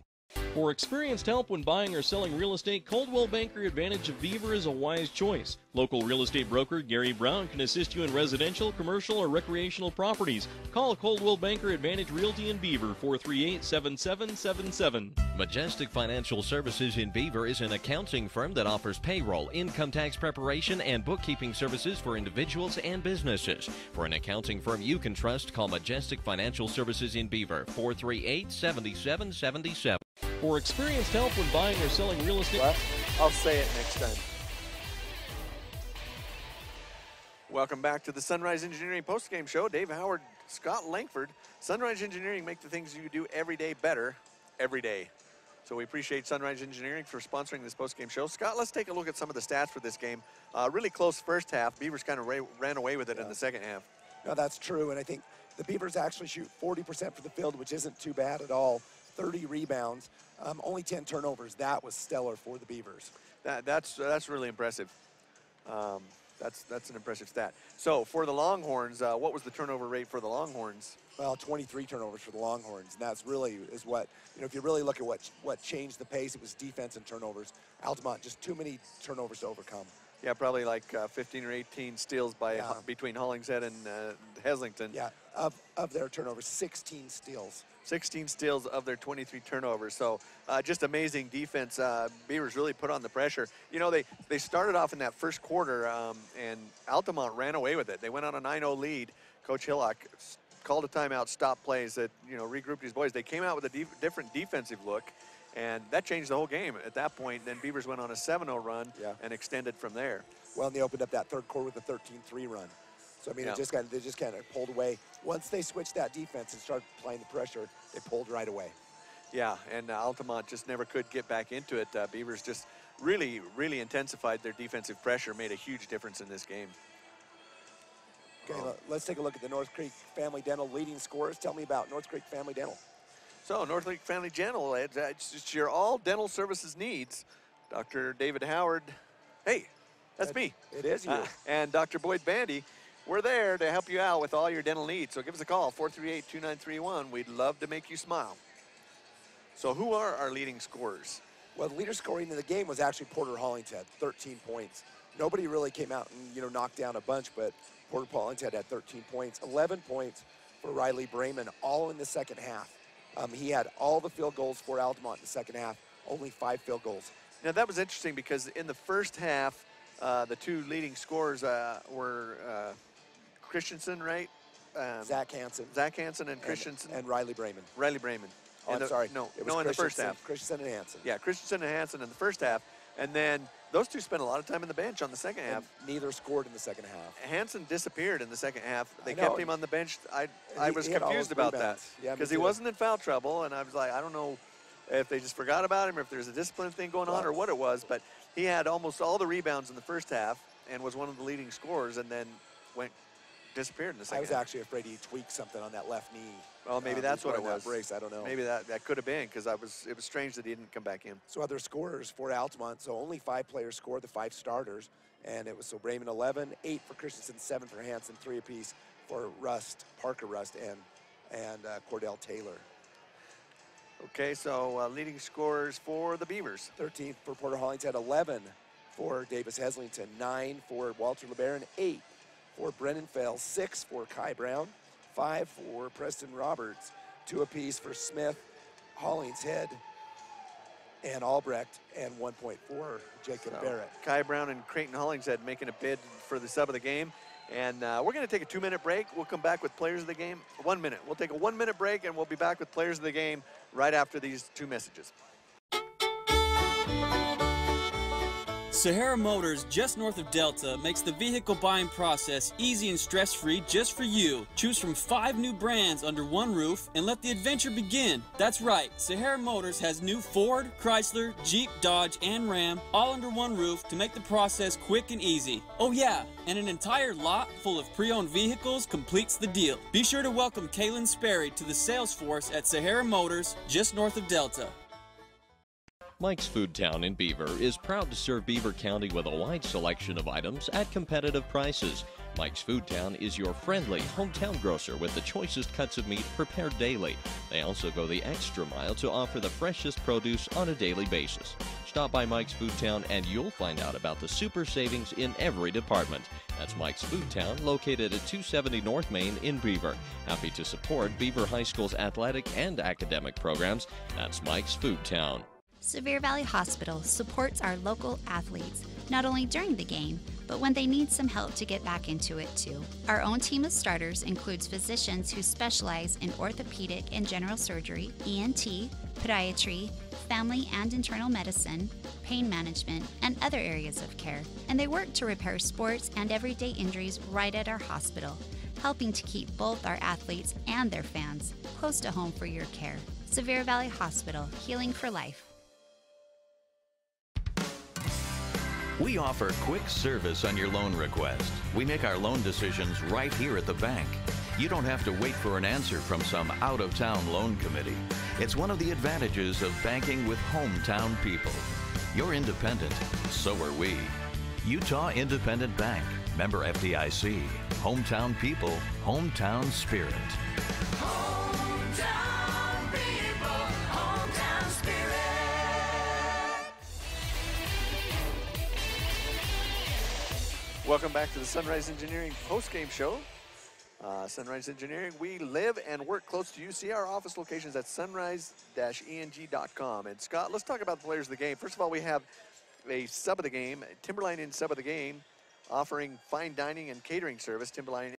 For experienced help when buying or selling real estate, Coldwell Banker Advantage of Beaver is a wise choice. Local real estate broker Gary Brown can assist you in residential, commercial, or recreational properties. Call Coldwell Banker Advantage Realty in Beaver, 438-7777. Majestic Financial Services in Beaver is an accounting firm that offers payroll, income tax preparation, and bookkeeping services for individuals and businesses. For an accounting firm you can trust, call Majestic Financial Services in Beaver, 438-7777. For experienced help when buying or selling real estate... Well, I'll say it next time. Welcome back to the Sunrise Engineering postgame show. Dave Howard, Scott Langford. Sunrise Engineering make the things you do every day better every day. So we appreciate Sunrise Engineering for sponsoring this postgame show. Scott, let's take a look at some of the stats for this game. Really close first half. Beavers kind of ran away with it in the second half. No, that's true, and I think the Beavers actually shoot 40% from the field, which isn't too bad at all. 30 rebounds, only 10 turnovers. That was stellar for the Beavers. That's really impressive. That's an impressive stat. So for the Longhorns, what was the turnover rate for the Longhorns? Well, 23 turnovers for the Longhorns, and that's really is what, if you really look at what changed the pace, it was defense and turnovers. Altamont, just too many turnovers to overcome. Yeah, probably like 15 or 18 steals by between Hollingshead and Heslington. Yeah, of their turnovers, 16 steals. 16 steals of their 23 turnovers. So just amazing defense. Beavers really put on the pressure. You know, they started off in that first quarter, and Altamont ran away with it. They went on a 9-0 lead. Coach Hillock called a timeout, stopped plays, that regrouped his boys. They came out with a different defensive look, and that changed the whole game at that point. Then Beavers went on a 7-0 run and extended from there. Well, and they opened up that third quarter with a 13-3 run. So, I mean, they just kind of pulled away. Once they switched that defense and started applying the pressure, they pulled right away. Yeah, and Altamont just never could get back into it. Beavers just really, really intensified their defensive pressure, made a huge difference in this game. Okay, let's take a look at the North Creek Family Dental leading scorers. Tell me about North Creek Family Dental. So, North Creek Family Dental, it's your all dental services needs. Dr. David Howard, hey, that's me. It is you. And Dr. Boyd Bandy. We're there to help you out with all your dental needs. So give us a call, 438-2931. We'd love to make you smile. So who are our leading scorers? Well, the leader scoring in the game was actually Porter Hollingshead, 13 points. Nobody really came out and, knocked down a bunch, but Porter Hollingshead had 13 points. 11 points for Riley Brayman, all in the second half. He had all the field goals for Altamont in the second half, only 5 field goals. Now, that was interesting because in the first half, the two leading scorers were Christensen, right? Zach Hansen. Zach Hansen and Christensen. And Riley Brayman. Riley Brayman. Oh, I'm sorry. No, it was in the first half. Christensen and Hansen. Yeah, Christensen and Hansen in the first half. And then those two spent a lot of time in the bench on the second half. Neither scored in the second half. Hansen disappeared in the second half. They kept him on the bench. I was he confused about that. Yeah, because he wasn't in foul trouble. And I was like, I don't know if they just forgot about him or if there's a discipline thing going on or what it was. But he had almost all the rebounds in the first half and was one of the leading scorers, and then went disappeared in the I second was half. actually afraid he tweaked something on that left knee. Oh, maybe that's what it before was. that brace, I don't know. Maybe that could have been, because it was strange that he didn't come back in. So other scorers for Altamont. So only 5 players scored, the 5 starters. And it was so Raymond 11, 8 for Christensen, 7 for Hanson, 3 apiece for Parker Rust, and Cordell Taylor. Okay, so leading scorers for the Beavers. 13th for Porter Hollingshead, 11 for Davis Heslington, 9 for Walter LeBaron, 8 for Brennan Fell, 6 for Kai Brown, 5 for Preston Roberts, 2 apiece for Smith, Hollingshead, and Albrecht, and 1 point for Jacob Barrett. Kai Brown and Creighton Hollingshead making a bid for the sub of the game. And we're going to take a 2-minute break. We'll come back with players of the game. 1 minute. We'll take a 1-minute break, and we'll be back with players of the game right after these 2 messages. Sahara Motors, just north of Delta, makes the vehicle buying process easy and stress-free just for you. Choose from 5 new brands under one roof and let the adventure begin. That's right, Sahara Motors has new Ford, Chrysler, Jeep, Dodge, and Ram all under one roof to make the process quick and easy. Oh yeah, and an entire lot full of pre-owned vehicles completes the deal. Be sure to welcome Kaylin Sperry to the sales force at Sahara Motors, just north of Delta. Mike's Food Town in Beaver is proud to serve Beaver County with a wide selection of items at competitive prices. Mike's Food Town is your friendly hometown grocer with the choicest cuts of meat prepared daily. They also go the extra mile to offer the freshest produce on a daily basis. Stop by Mike's Food Town and you'll find out about the super savings in every department. That's Mike's Food Town, located at 270 North Main in Beaver. Happy to support Beaver High School's athletic and academic programs. That's Mike's Food Town. Sevier Valley Hospital supports our local athletes, not only during the game, but when they need some help to get back into it too. Our own team of starters includes physicians who specialize in orthopedic and general surgery, ENT, podiatry, family and internal medicine, pain management, and other areas of care. And they work to repair sports and everyday injuries right at our hospital, helping to keep both our athletes and their fans close to home for your care. Sevier Valley Hospital, healing for life. We offer quick service on your loan request. We make our loan decisions right here at the bank. You don't have to wait for an answer from some out-of-town loan committee. It's one of the advantages of banking with hometown people. You're independent, so are we. Utah Independent Bank, member FDIC. Hometown people, hometown spirit. Hometown people, hometown spirit. Welcome back to the Sunrise Engineering post-game show. Sunrise Engineering, we live and work close to you. See our office locations at sunrise-eng.com. And Scott, let's talk about the players of the game. First of all, we have a sub of the game, Timberline in sub of the game, offering fine dining and catering service. Timberline